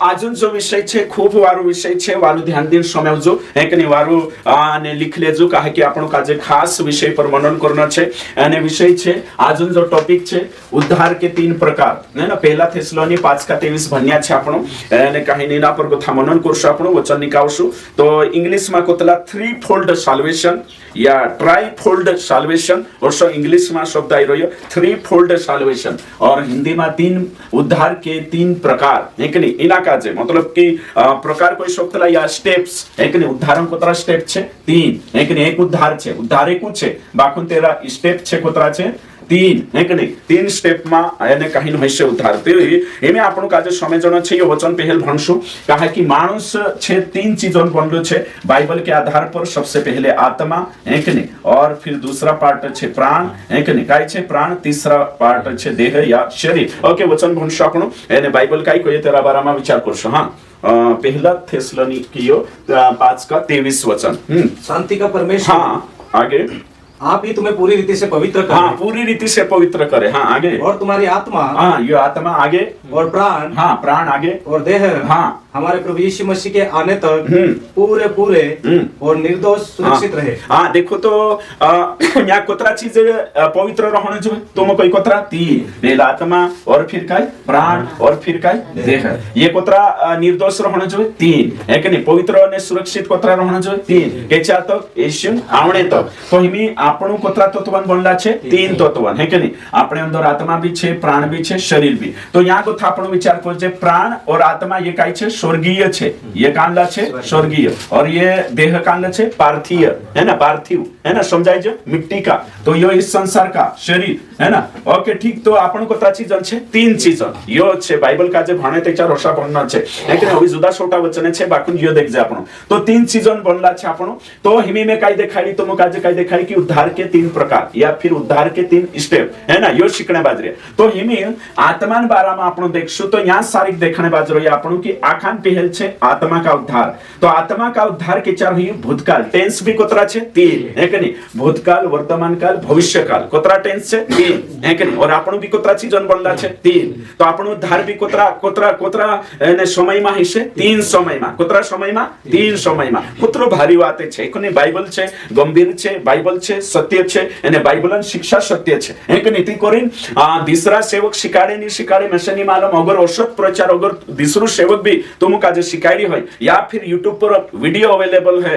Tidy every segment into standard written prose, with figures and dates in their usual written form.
अजून जो विषय छे खूप वारो विषय छे वारो ध्यान दिन समझो है कि नहीं वारो ने लिख लेजो काहे कि आपण का जे खास विषय पर मनन करना छे અને विषय छे अजून जो टॉपिक छे उद्धार के तीन प्रकार है ना पहला थेसलोनी 5:23 भण्या छे आपण અને काहीनी ना पर कथा मनन करशो आपण वचन निकावशो तो इंग्लिश मा कोतला थ्री फोल्ड साल्वेशन या ट्राई फोल्ड साल्वेशन और सो इंग्लिश में शब्द आई रही थ्री फोल्ड साल्वेशन और हिंदी में तीन उद्धार के तीन प्रकार है कि नहीं इना काजे मतलब कि प्रकार कोई शब्द या स्टेप्स है कि नहीं उद्धारण कोतरा स्टेप छे तीन है कि नहीं एक उद्धार छे उद्धार एक छे बाकुन तेरा स्टेप छे कोतरा छे तीन है कि नहीं तीन स्टेप में એને કહીન હશે ઉદ્ધાર તે એમે આપણો કાજે સમજણો છે એ વચન પહેલ ભણશું કहा कि मानुष छे तीन चीजों बनलो छे बाइबल के आधार पर सबसे पहले आत्मा है कि नहीं और फिर दूसरा पार्ट छे प्राण है कि नहीं काय छे प्राण तीसरा पार्ट छे देह या शरीर ओके वचन भणशो આપણો એને बाइबल काय कोई तेरा बारामा विचार करशो हां पहला थेसलोनिकियो 5:23 वचन शांति का परमेश्वर हां आगे आप ही तुम्हें पूरी रीति से पवित्र करे। हाँ पूरी रीति से पवित्र करे हाँ आगे और तुम्हारी आत्मा हाँ ये आत्मा आगे और प्राण हाँ प्राण आगे और देह हाँ हमारे प्रभु यीशु मसीह के आने तक पूरे पूरे और निर्दोष सुरक्षित रहे। हाँ देखो तो यहाँ कोतरा चीज पवित्र रहने जो तुम कोई कोतरा तीन पहला आत्मा और फिर काय प्राण और फिर काय देह ये कोतरा निर्दोष रहने जो तीन है कि नहीं पवित्र और सुरक्षित कोतरा रहने जो तीन केचा तो यीशु आवणे तो हिमी આપણું કોતરા તત્વન બનલા છે तीन તત્વન હે કે નહીં આપણે અંદર આત્મા भी છે प्राण भी છે शरीर भी तो यहाँ को था આપણો विचार करजे प्राण और आत्मा ये काय छे स्वर्गीय छे ये कांला छे स्वर्गीय और ये देह कांला छे पार्थिव है ना पार्थिव है ना समझाई जो मिट्टी का तो यो इस संसार का शरीर है ना ओके ठीक तो આપણું કોતરા ચીજન છે तीन चीजन यो छे बाइबल का जे भणे ते चार रोशा बनना छे है कि હવે जुदा छोटा वचन छे बाकुन यो देख जे આપણો तो तीन चीजन बनला छे આપણો तो हिमी में काय देखाड़ी तो मो काजे काय देखाड़ी कि उद्धार के तीन प्रकार या फिर उद्धार के तीन स्टेप है ना यो शिकणे बाजरे तो हिमी आत्मान बारामा आपण देखशो तो यहाँ सारिक देखणे बाजरो या आपण की आखान पहल छे आत्मा का उद्धार तो आत्मा का उद्धार के चार हुई भूतकाल टेंस भी कोतरा छे तीन है कि नहीं भूतकाल वर्तमान काल भविष्य काल कोतरा टेंस छे तीन है कि नहीं और आपण भी कोतरा चीजन बनला छे तीन तो आपण उद्धार भी कोतरा कोतरा कोतरा ने समय में हिसे तीन समय में कोतरा समय में तीन समय में कुतरो भारी वाते छे कोनी बाइबल छे गंभीर छे बाइबल छे सत्य छे અને બાઇબલન शिक्षा सत्य छे एक नीति करीन दूसरा सेवक शिकाडे नी शिकाडे मशनी मालूम अगर औषध प्रचार अगर दूसरो सेवक भी तुम काजे शिकाडी होय या फिर YouTube पर वीडियो अवेलेबल है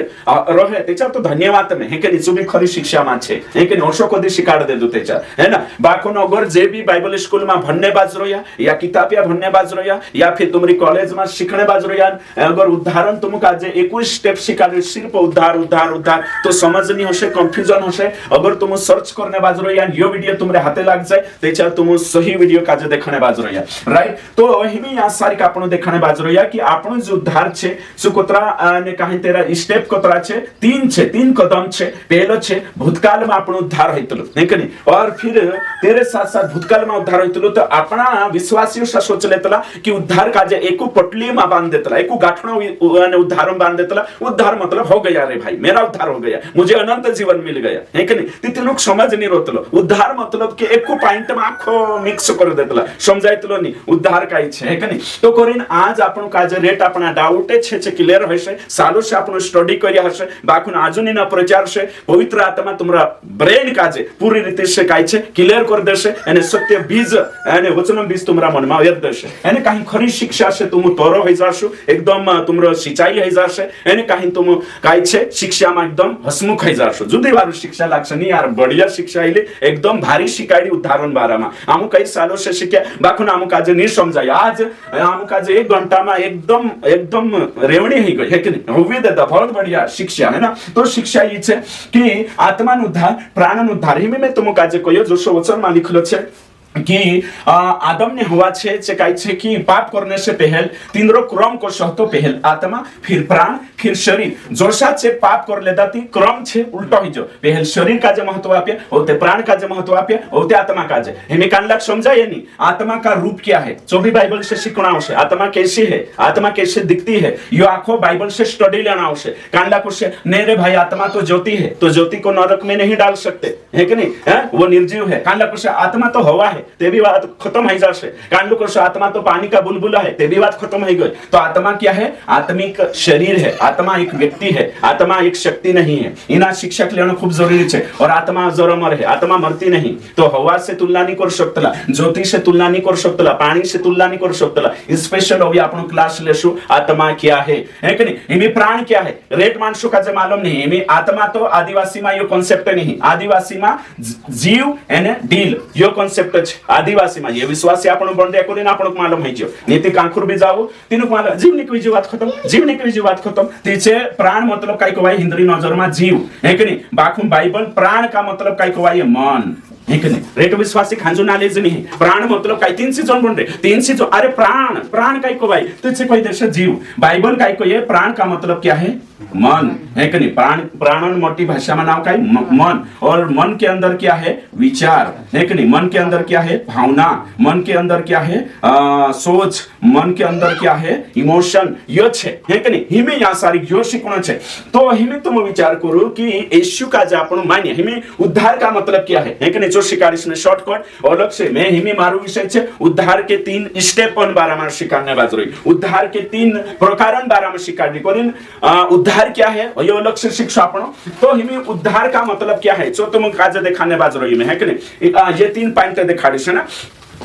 रहे तेचा तो धन्यवाद में है के नीचो भी खरी शिक्षा मा छे है के औषो कदी शिकाड दे दो तेचा है ना बाकोन अगर जे भी बाइबल स्कूल में भणने बाज रोया या किताबिया भणने बाज रोया या फिर तुमरी कॉलेज में शिखणे बाज रोया अगर उदाहरण तुम काजे 21 स्टेप शिकाडे सिर्फ उद्धार उद्धार उद्धार तो समझ नहीं होशे कंफ्यूजन होशे अगर तुम सर्च करने बाज रहो या यो वीडियो तुमरे हाथे लाग जाए तेचा तुम सही वीडियो काजे देखने बाज रहो या राइट तो हिमी या सारी का आपण देखने बाज रहो या कि आपण जो उद्धार छे सु कोतरा ने काहे तेरा स्टेप कोतरा छे तीन कदम छे पहलो छे भूतकाल में आपण उद्धार होइतलो है कि नहीं और फिर तेरे साथ साथ भूतकाल में उद्धार होइतलो तो आपणा विश्वासियों सा सोच लेतला कि उद्धार काजे एको पटली में बांध देतला एको गाठणो ने उद्धार बांध देतला उद्धार मतलब हो गया रे भाई मेरा उद्धार हो गया मुझे अनंत जीवन मिल गया है कि नहीं ते लोग समझ नहीं रोतलो उद्धार मतलब कि एको पॉइंट में आखो मिक्स कर देतला समजायतलो नहीं उद्धार काय छे है कि नहीं तो करीन आज आपण काजे रेट आपणा डाउट छे क्लियर होइसे सालो से आपण स्टडी करिया हसे बाकुन आजुनी ना प्रचार से पवित्र आत्मा तुमरा ब्रेन काजे पूरी रीति से काय छे क्लियर कर देसे અને सत्य बीज અને वचन बीज तुमरा मन में वेर देसे અને काही खरी शिक्षा से तुम तोरो होई जाशो एकदम तुमरो सिंचाई होई जाशे અને काही तुम काय छे शिक्षा में एकदम हसमुख होई जाशो जुदी वारू शिक्षा लागसे नहीं यार बढ़िया शिक्षा आइले एकदम भारी शिकायडी उदाहरण बारामा आमु कई सालों से शिख्या बाकुन आमु काजे नहीं समझाय आज आमु काजे 1 घंटा में एकदम एकदम रेवणी ही गई है कि नहीं होवे देता बहुत बढ़िया शिक्षा है ना तो शिक्षा ये छे कि आत्मान उद्धार प्राणन उद्धार ही में तुम काजे कयो जो वचन में लिखलो छे कि आदम ने हुआ छे काय छे कि पाप करने से पहल तीनरो क्रम को सहतो पहल आत्मा फिर प्राण फिर शरीर जोशा छे पाप कर लेता ती क्रम छे उल्टा ही जो पहल शरीर का जे महत्व आप्या ओते प्राण का जे महत्व आप्या ओते आत्मा का जे हमें कानला समझाय नहीं आत्मा का रूप क्या है जो भी बाइबल से सीखना आवश्यक आत्मा कैसी है आत्मा कैसे दिखती है यो आंखों बाइबल से स्टडी लेना आवश्यक कानला को से नहीं रे भाई आत्मा तो ज्योति है तो ज्योति को नरक में नहीं डाल सकते है कि नहीं है वो निर्जीव है कानला को से आत्मा तो हवा है है ते भी बात खत्म हो जाशे कांडू करशो आत्मा तो पानी का बुलबुला है ते भी बात खत्म हो गई। तो आत्मा क्या है? आत्मिक शरीर है, आत्मा एक व्यक्ति है, आत्मा एक शक्ति नहीं है। इना शिक्षा लेना खूब जरूरी है। और आत्मा जरमर है, आत्मा मरती नहीं। तो हवा से तुलना नहीं कर सकतला, ज्योति से तुलना नहीं कर सकतला, पानी से तुलना नहीं कर सकतला। स्पेशल अभी आपण क्लास लेशु आत्मा क्या है कि नहीं, इमे प्राण क्या है रेट मानसो का जे मालूम नहीं। इमे आत्मा तो आदिवासी में यो कॉन्सेप्ट नहीं, आदिवासी में जीव एने डील यो कॉन्सेप्ट है आदिवासी में। ये विश्वास आपण बंदे कोनी ना आपण मालूम है जो नीति कांखुर भी जाओ तीन मालूम जीव निकली जी बात खत्म, जीव निकली जी बात खत्म। तीचे प्राण मतलब काय को भाई हिंदी नजर में जीव है कि नहीं। बाखुम बाइबल प्राण का मतलब काय को भाई मन है कि नहीं। रेट विश्वासी खांजो नॉलेज नहीं। प्राण मतलब काय तीन चीजों बन रहे, तीन चीजों। अरे प्राण प्राण काय को भाई तुझसे कोई देश जीव। बाइबल काय को ये प्राण का मतलब क्या है? मन है कि नहीं। प्राण प्राणन मोटी भाषा में नाम का मन। और मन के अंदर क्या है? विचार है कि नहीं। मन के अंदर क्या है? भावना। मन के अंदर क्या है? सोच। मन के अंदर क्या है? इमोशन। यो छे है कि नहीं। हिमे यहाँ सारी यो शिकवण छे। तो हिमे तुम विचार करो कि यीशु का जो आपण मान्य हिमे उद्धार का मतलब क्या है कि नहीं। जो शिकारिश ने शॉर्टकट अलग से मैं हिमे मारू विषय छे उद्धार के 3 स्टेपन बारे में शिकारने बाज रही। उद्धार के 3 प्रकारन बारे में शिकारनी कोनी। उद्धार क्या है यो अलग से शिक्षा आपण। तो हिमे उद्धार का मतलब क्या है जो तुम काज दिखाने बाज रही में है कि नहीं। ये 3 पॉइंट दिखाड़ी से ना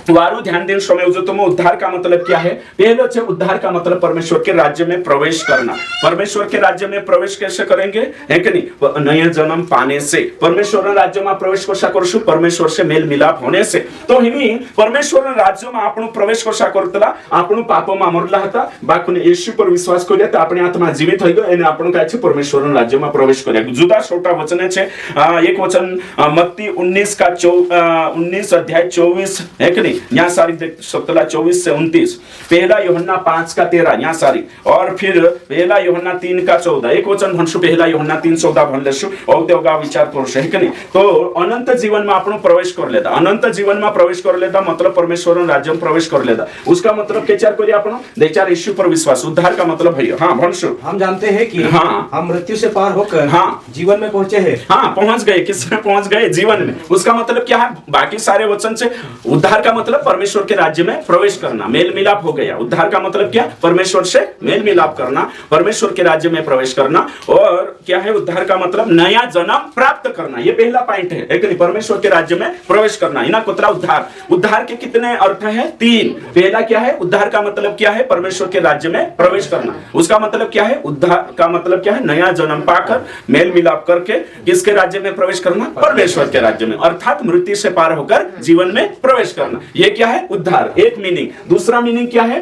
वारू ध्यान देने समय जो तुम उद्धार का मतलब क्या है। पहले से उद्धार का मतलब परमेश्वर के राज्य में प्रवेश करना। परमेश्वर के राज्य में प्रवेश कैसे करेंगे है कि नहीं। नया जन्म पाने से। परमेश्वर राज्य में प्रवेश कसा करशु परमेश्वर से मेल मिलाप होने से। तो हिमी परमेश्वर राज्य में आपण प्रवेश कसा करतला आपण पापों में मरला हता बाकुने येशू पर विश्वास करिया तो अपनी आत्मा जीवित होई गयो एने आपण काय छे परमेश्वर राज्य में प्रवेश करिया। जुदा छोटा वचन छे एक वचन मत्ती 19 अध्याय 24 है कि यहाँ सारी देख सकतला 24 से 29। पहला यूहन्ना 5 का 13 यहाँ सारी। और फिर पहला यूहन्ना 3 का 14 एक वचन भनसु पहला यूहन्ना 3:14 भन लेसु और तेगा विचार करू है कि नहीं। तो अनंत जीवन में आपण प्रवेश कर लेता। अनंत जीवन में प्रवेश कर लेता मतलब परमेश्वर राज्य में प्रवेश कर लेता। उसका मतलब के चार करी आपण देचार यीशु पर विश्वास। उद्धार का मतलब है हां भनसु हम जानते हैं कि हाँ हम मृत्यु से पार होकर हाँ जीवन में पहुंचे हैं। हाँ पहुंच गए, किसमें पहुंच गए? जीवन में। उसका मतलब क्या है? बाकी सारे वचन से उद्धार का मतलब परमेश्वर के राज्य में प्रवेश करना, मेल मिलाप हो गया। उद्धार का मतलब क्या? परमेश्वर से मेल मिलाप करना, परमेश्वर के राज्य में प्रवेश करना। और क्या है उद्धार का मतलब? नया जन्म प्राप्त करना। ये पहला पॉइंट है कि नहीं, परमेश्वर के राज्य में प्रवेश करना। इना कोतरा उद्धार। उद्धार के कितने अर्थ है? 3। पहला क्या है? उद्धार का मतलब क्या है? परमेश्वर के राज्य में प्रवेश करना। उसका मतलब क्या है? उद्धार का मतलब क्या है? नया जन्म पाकर मेल मिलाप करके किसके राज्य में प्रवेश करना? परमेश्वर के राज्य में। अर्थात मृत्यु से पार होकर जीवन में प्रवेश करना। ये क्या है? उद्धार। एक मीनिंग। दूसरा मीनिंग क्या है?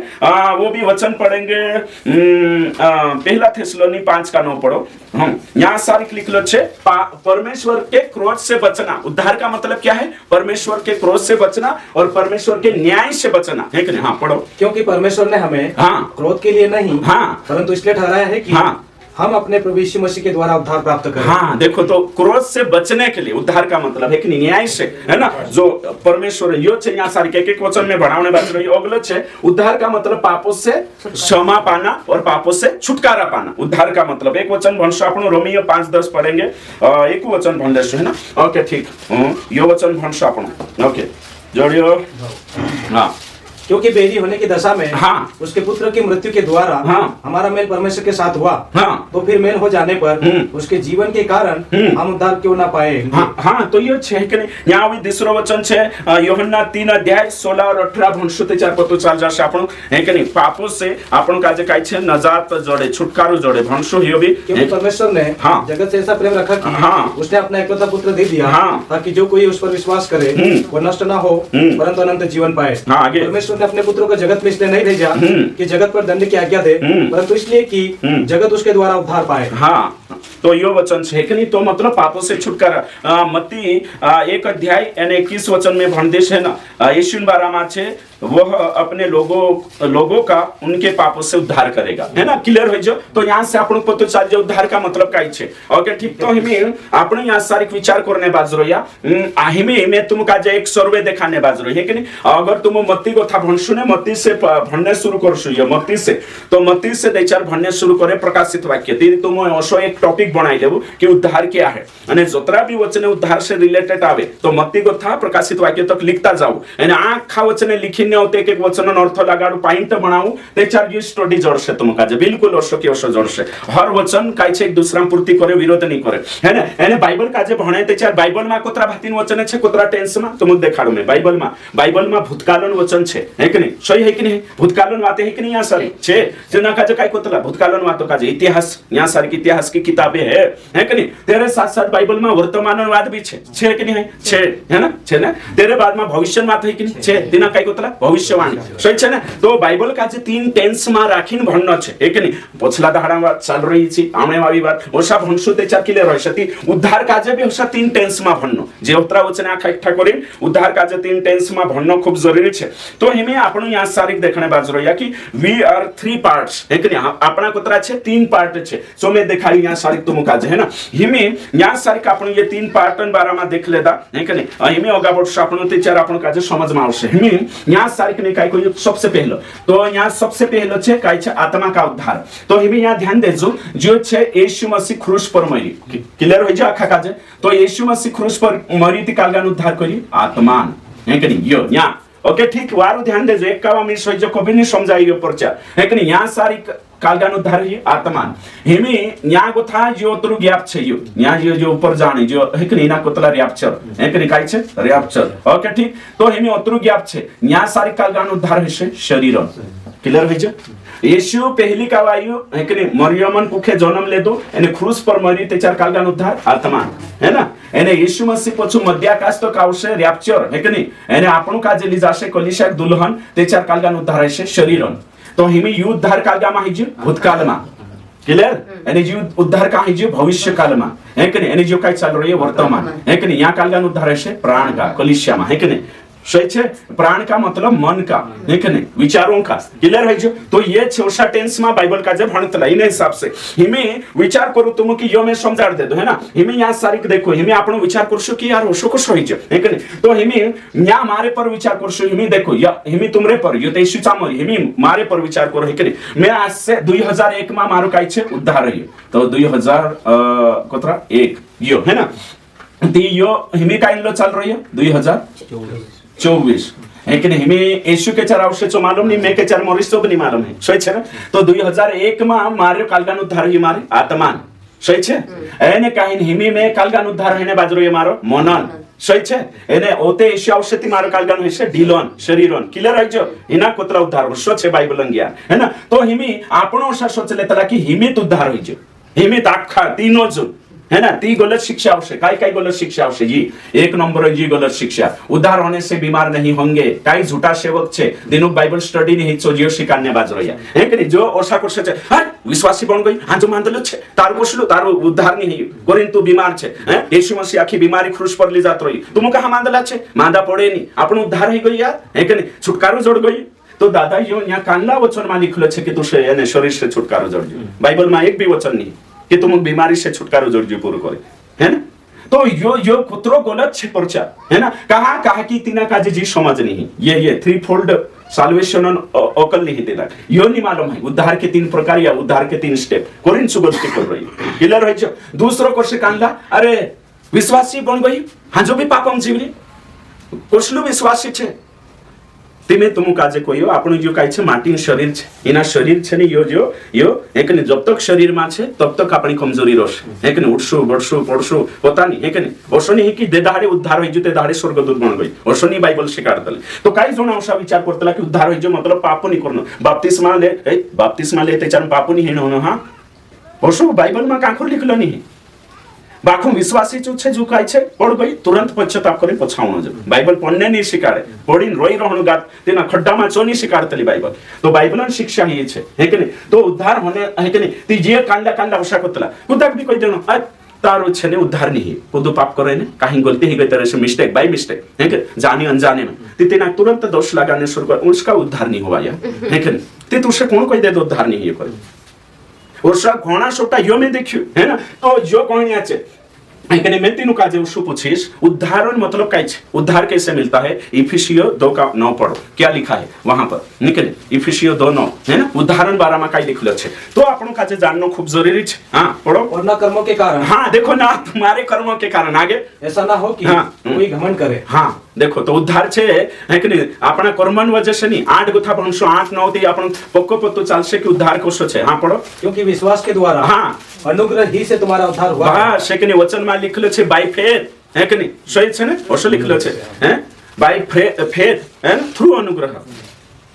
वो भी वचन पढ़ेंगे पहला थिस्सलुनी 5 का 9 पढ़ो। हम यहाँ सारी लिख लो छे परमेश्वर के क्रोध से बचना। उद्धार का मतलब क्या है? परमेश्वर के क्रोध से बचना और परमेश्वर के न्याय से बचना है कि नहीं। हाँ पढ़ो। क्योंकि परमेश्वर ने हमें हाँ क्रोध के लिए नहीं हाँ परंतु इसलिए ठहराया है कि हाँ हम अपने प्रभु यीशु मसीह के द्वारा उद्धार प्राप्त करें। हाँ देखो तो क्रोध से बचने के लिए उद्धार का मतलब है कि न्याय से है ना। जो परमेश्वर यो छे यहाँ सारी एक वचन में बढ़ाने बात रही अगले छे। उद्धार का मतलब पापों से क्षमा पाना और पापों से छुटकारा पाना। उद्धार का मतलब एक वचन भनसु आपण रोमियो 5:10 पढ़ेंगे। एक वचन भन लेसु है ना। ओके ठीक। यो वचन भनसु आपण ओके जोड़ियो। हाँ क्योंकि बेरी होने की दशा में हाँ उसके पुत्र की मृत्यु के द्वारा हाँ हमारा मेल परमेश्वर के साथ हुआ। हाँ तो फिर मेल हो जाने पर उसके जीवन के कारण हम उद्धार क्यों ना पाए। हाँ तो ये छे कि नहीं। यहाँ भी दूसरो वचन छे यूहन्ना 3 अध्याय 16 और 18 भनसु ते चार पतो चाल जाशे आपण है कि नहीं। पापों से आपण काजे काय छे नजात जोड़े छुटकारो जोड़े भनसु यो भी। क्योंकि परमेश्वर ने हाँ जगत से ऐसा प्रेम रखा कि हाँ उसने अपना एकलौता पुत्र दे दिया हाँ ताकि जो कोई उस पर विश्वास करे वो नष्ट ना हो परंतु अनंत जीवन पाए। हाँ आगे। परमेश्वर ने अपने पुत्र को जगत में इसलिए नहीं भेजा कि जगत पर दंड की आज्ञा दे परंतु इसलिए कि जगत उसके द्वारा उद्धार पाए। हाँ तो यो वचन है कि नहीं। तो मतलब पापों से छुटकारा मत्ती 1 अध्याय यानी 21 वचन में भंदेश है ना। यीशु बारामा छे वह अपने लोगों का उनके पापों से उद्धार करेगा है ना। क्लियर हो जो। तो यहाँ से आपण पतो चल जाए उद्धार का मतलब काय छे। ओके ठीक। तो हमें आपण यहाँ सारी विचार करने बाज रही है। मैं तुम का एक सर्वे दिखाने बाज रही है कि नहीं। अगर तुम मत्ती को था भनसु ने मत्ती से भणने शुरू करसु ये मत्ती से तो मत्ती से दे चार भणने शुरू करे प्रकाशित वाक्य ती तुम असो एक टॉपिक टॉपिक बनाई लेबो कि उद्धार क्या है અને जोतरा भी वचन उद्धार से रिलेटेड आवे तो मत्ती कथा प्रकाशित वाक्य तक लिखता जाऊ અને आखा वचन लिखिने होते एक वचन अर्थ लगाडू पॉइंट बनाऊ त्याच्यार जी स्टडी जोडसे तुम काजे बिल्कुल वर्ष के वर्ष जोडसे हर वचन काय छे एक दूसरा पूर्ति करे विरोध नहीं करे है ना एने बाइबल काजे भणे त्याच्यार बाइबल मा कोतरा भातीन वचन छे कोतरा टेंस मा तुम देखाडू में बाइबल मा भूतकालन वचन छे है कि नहीं सही है कि नहीं भूतकालन वाते है कि नहीं या सारी छे जेना काजे काय कोतला भूतकालन वातो काजे इतिहास या सारी की इतिहास की किताबें है कि नहीं तेरे साथ साथ बाइबल में वर्तमानवाद भी छे कि नहीं है ना छे ना तेरे बाद में भविष्यवाद है कि नहीं छे तिना काय कोतला भविष्यवाणी सही छे ना तो बाइबल का जे 3 टेंस में राखीन भणनो छे है कि नहीं पछला दाहडा बात चाल रही छी आमणे वावी बात ओसा भणसु ते चार क्लियर होय छती उद्धार काजे भी ओसा 3 टेंस में भणनो जे उतरा वचन आखा एकठा करी उद्धार काजे 3 टेंस में भणनो खूब जरूरी छे तो हिमे आपण या सारिक देखणे बाजरो या कि वी आर 3 पार्ट्स है कि नहीं आपना कोतरा छे 3 पार्ट छे सो मैं दिखाई या सारिक तुम काजे है ना हिमे या सारिक आपण ये 3 पार्टन बारा में देख लेदा है कि नहीं हिमे ओगा बोट आपण ते चार आपण काजे समझ में आवशे हिमे या सारिक ने काय कोई सबसे पहलो तो यहाँ सबसे पहलो छे काय छे आत्मा का उद्धार तो हिमे यहाँ ध्यान देजो जो छे यीशु मसीह क्रूस पर मरी क्लियर हो जा आखा काजे तो यीशु मसीह क्रूस पर मरी ती कालगान उद्धार करी आत्मा है कि नहीं यो या ओके ठीक वारो ध्यान देजो एक कावा मिस होय जो कभी नहीं समझाइयो परचा है कि नहीं यहाँ सारी कालगान उद्धार है आत्मा हिमे यहाँ को था जो तरु गैप छे यो यहाँ जो ऊपर जाने जो है कि नहीं ना कोतला रैप्चर है कि नहीं काय छे रैप्चर ओके ठीक तो हिमे अतरु गैप छे यहाँ सारी कालगान उद्धार है शरीर क्लियर है जो यीशु पहली का वायु है कि नहीं मरियमन कुखे जन्म ले दो एने क्रूस पर मरी ते चार कालगान उद्धार आत्मा है ना एने यीशु मसीह पछु मध्याकाश तो कावशे रैप्चर है कि नहीं एने आपणु का जे लिजाशे कलिशा दुल्हन ते चार कालगान उद्धार है शरीर तो हिमे यु उद्धार कालगा मा हिजु भूतकाल मा क्लियर एने जी उद्धार का हिजु भविष्य काल मा है कि नहीं एने जो काय चाल रही है वर्तमान है कि नहीं यहाँ कालगान उद्धार है प्राण का कलिशा मा है कि नहीं सही छे प्राण का मतलब मन का है कि नहीं विचारों का क्लियर है जो तो ये छोटा टेंस में बाइबल का जब भणतला इन हिसाब से हिमे विचार करू तुम कि यो मैं समझाड़ दे दो है ना हिमे यहाँ सारी देखो हिमे आपण विचार करशो कि यार ओशो कुछ होई जो है कि नहीं तो हिमे यहाँ मारे पर विचार करशो हिमे देखो या हिमे तुमरे पर यो ते यीशु चामर हिमे मारे पर विचार करो है कि नहीं मैं आज से 2001 में मारो काय छे उद्धार है तो 2000 कोतरा 1 यो है ना ती यो हिमे काय लो चल रही है 2024 है कि नहीं हमें यीशु के चार अवश्य मालूम नहीं मैं के चार मोरिस तो नहीं मालूम है सही है ना तो 2001 में मारे कालगान उद्धार ही मारे आत्मान सही है एने काहिन हिमी में कालगान उद्धार हेने बाजरो ये मारो मनन सही है एने ओते यीशु अवश्य मारो कालगान होइसे ढिलोन शरीरन क्लियर है जो इना कोतरा उद्धार वर्षो छे बाइबल ज्ञान है ना तो हिमी आपणो असा सोचले तला कि हिमी उद्धार होई जो हिमी ताखा तीनो जो है ना ती गलत शिक्षा आवश्यक काय गलत शिक्षा आवश्यक जी एक नंबर जी गलत शिक्षा उद्धार होने से बीमार नहीं होंगे काय झूठा सेवक छे दिनो बाइबल स्टडी नहीं छो जियो शिकान्य बाजरोया है कि जो ओसा करसे छे हां विश्वासी बन गई हां जो मानदलो छे तार कोसलो तार उद्धार नहीं कोरिंतु बीमार छे हैं यीशु मसीह आखी बीमारी क्रूस पर ले जात रही तुम कहा मानदला छे मांदा पड़े नहीं आपण उद्धार ही गई यार है कि छुटकारो जोड़ गई तो दादा यो यहाँ कानला वचन में लिखलो छे कि तू से शरीर से छुटकारो जोड़ बाइबल में एक भी वचन नहीं कि तुम बीमारी से छुटकारो जोड़ियो पूरा करे है ना तो यो कुत्रो गलत छे परचा है ना कहा कि तीना का जी समझ नहीं ये 3 फोल्ड साल्वेशन अकल नहीं देला यो नहीं मालूम है उद्धार के 3 प्रकार या उद्धार के 3 स्टेप कोरिन सुगलती कर रही क्लियर है जो दूसरो कोर्स कानला अरे विश्वासी बन गई हां जो भी पापम जीवनी कोसलु विश्वासी छे तिमे तुम काजे कोयो आपण जो काय छे माटी शरीर छे इना शरीर छे ने यो एकने जब तक शरीर मा छे तब तक आपणी कमजोरी रहशे एकने उठशो बडशो पडशो पता नहीं एकने ओसो नहीं कि दे दाडे उद्धार होई जते दाडे स्वर्गदूत बन गई ओसो नहीं बाइबल शिकाडतले तो काय जोना असा विचार करतला कि उद्धार होई जो मतलब पाप नहीं करनो बपतिस्मा ले ते चार पाप नहीं हेनो हां ओसो बाइबल मा काखो लिखलो नहीं बाखो विश्वासी जो छे जो काय छे पड़ गई तुरंत पश्चाताप करे पछाउनो जो बाइबल पढ़ने नहीं सिकाड़े पढ़ीन रोई रहनो गात तेना खड्डा में चो नहीं सिकाड़तली बाइबल तो बाइबल शिक्षा ही छे है कि नहीं तो उद्धार होने है कि नहीं ती जे कांडा उषा कोतला कुदाक भी कोई देनो तारो छे ने उद्धार नहीं कुदो पाप करे ने काहे गलती ही गई तरह से मिस्टेक बाय मिस्टेक है कि जाने अनजाने में ती तेना तुरंत दोष लगाने शुरू कर उसका उद्धार नहीं हुआ या है कि ती तुसे कौन कोई दे दो उद्धार नहीं ये करे उसका घोड़ा छोटा यो में देखियो है ना तो जो कहनिया छे लेकिन मैं तीनों काजे उसको पूछिस उद्धारण मतलब क्या है, उद्धार कैसे मिलता है? इफिसियो 2:9 पढ़ो, क्या लिखा है वहां पर निकले, इफिसियो 2:9 है ना, उदाहरण बारा में काय लिखलो छे, तो आपनो काजे जानना खूब जरूरी छे। हाँ पढ़ो। वरना कर्मों के कारण, हाँ देखो ना, तुम्हारे कर्मों के कारण आगे ऐसा ना हो कि कोई घमंड करे। हाँ देखो तो उद्धार छे है कि नहीं, अपना कर्मन वजह से नहीं, 8 गुथा भणशो 8-9 थी आपण पक्को पत्तो चालशे कि उद्धार कोशो छे। हाँ पढ़ो। क्योंकि विश्वास के द्वारा हाँ अनुग्रह ही से तुम्हारा उद्धार हुआ। वाह से कि नहीं, वचन में लिखलो छे बाय फेथ है कि नहीं, सही छे ने, ओशो लिखलो छे हैं बाय फेथ है थ्रू अनुग्रह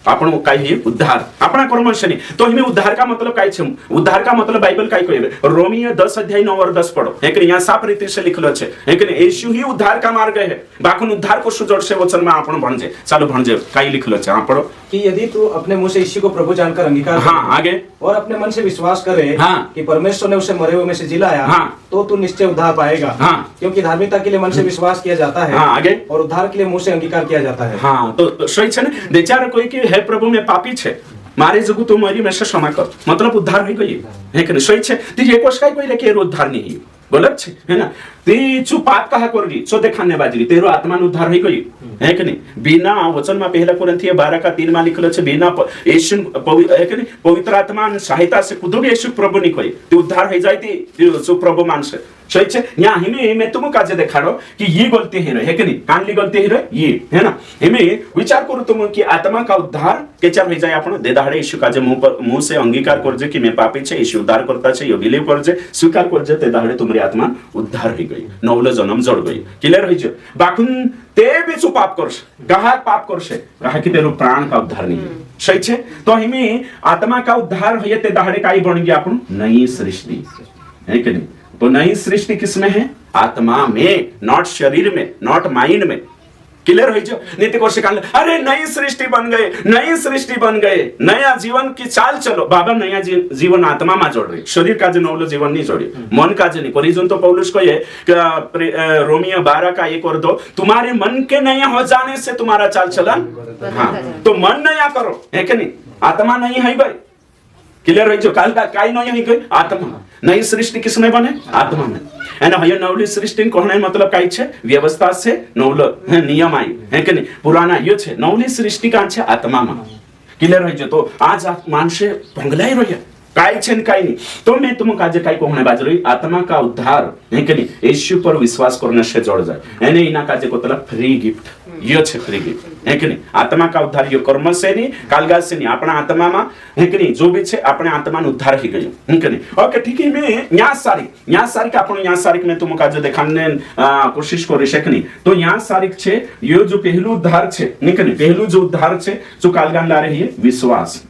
आपण काय ही उद्धार अपना कर्म से नहीं। तो हमें उद्धार का मतलब काय छे, उद्धार का मतलब बाइबल काय कहबे, रोमियो 10:9 और 10 पढ़ो है कि यहाँ साफ रीति से लिखलो छे है कि यीशु ही उद्धार का मार्ग है, बाकुन उद्धार को सुजोड़ से वचन में आपण भणजे चालो भणजे काय लिखलो छे। हाँ पढ़ो कि यदि तू अपने मुंह से यीशु को प्रभु जानकर अंगीकार हाँ आगे और अपने मन से विश्वास करे हाँ कि परमेश्वर ने उसे मरे हुए में से जिलाया हाँ तो तू निश्चय उद्धार पाएगा। हाँ क्योंकि धार्मिकता के लिए मन से विश्वास किया जाता है हाँ आगे और उद्धार के लिए मुंह से अंगीकार किया जाता है। हाँ तो सही छे ने, बेचारा कोई के है प्रभु में पापी छे, मारे जगू तो मरी में से क्षमा कर मतलब उद्धार हो गई है कि नहीं, सही छे। ती एक वर्ष काय कोई लेके उद्धार नहीं गलत छे है ना, ती चू पाप कहा करगी सो देखाने बाजरी तेरो आत्मा उद्धार हो गई है कि नहीं, बिना वचन में पहला कोरिन्थियों 12:3 में लिखलो छे बिना यीशु है कि नहीं पवित्र आत्मा सहायता से खुद यीशु प्रभु नहीं कोई ते उद्धार हो जाती सो प्रभु मान से सही छे। यहाँ हिमे मैं तुम काजे देखाड़ो कि ये गलती है कि नहीं, कानली गलती है ये है ना, हिमे विचार करो तुम कि आत्मा का उद्धार केचार हो जाए आपण देदाड़े यीशु काजे मुंह से अंगीकार करजे कि मैं पापी छे, यीशु उद्धार करता छे, यो बिलीव करजे स्वीकार करजे तेदाड़े तुम्हारी आत्मा उद्धार हो गई, नवलो जन्म जड़ गई, क्लियर हो जो बाकुन ते भी चु पाप करस कहा पाप करसे कहा कि तेरो प्राण का उद्धार नहीं सही छे। तो हिमे आत्मा का उद्धार होये तेदाड़े काई बन गया आपण नई सृष्टि है कि नहीं, तो नई सृष्टि किसमें है, आत्मा में, नॉट शरीर में, नॉट माइंड में, क्लियर हो जो नित्य कोश कान अरे नई सृष्टि बन गए, नई सृष्टि बन गए, नया जीवन की चाल चलो बाबा, नया जीवन आत्मा में जोड़ रही, शरीर का जो नवलो जीवन नहीं जोड़ी, मन का जो नहीं कोरिजन तो पौलुस को ये रोमियो 12:1 और 2 तुम्हारे मन के नया हो जाने से तुम्हारा चाल चलन, हाँ तो मन नया करो है कि नहीं, आत्मा नहीं है भाई, क्लियर हो जो काल का काई नहीं है कोई आत्मा, नई सृष्टि किसमें बने, आत्मा में है ना। ये नवली सृष्टि कहने मतलब काई छे, व्यवस्था से नवलो नियम आई है कि नहीं, पुराना यो छे नवली सृष्टि का छे आत्मा में, क्लियर हो जो। तो आज मानसे भंगलाई रही काई छे काई नहीं, तो मैं तुम काजे काई कहने बाज रही आत्मा का उद्धार है कि नहीं, यीशु पर विश्वास करने से जोड़ जाए एने इना काजे को मतलब फ्री गिफ्ट यो छे, फ्री गिफ्ट है कि नहीं, आत्मा का उद्धार यो कर्म से नहीं कालगा से नहीं, अपना आत्मा में है कि नहीं जो भी छे अपने आत्मा ने उद्धार ही गयो है कि नहीं। ओके ठीक है, मैं न्यास सारिक अपन न्यास सारिक में तुम काजे देखाने कोशिश करी है कि नहीं। तो न्यास सारिक छे यो जो पहलू उद्धार छे नहीं कि नहीं, पहलू जो उद्धार छे जो कालगान ला रही है विश्वास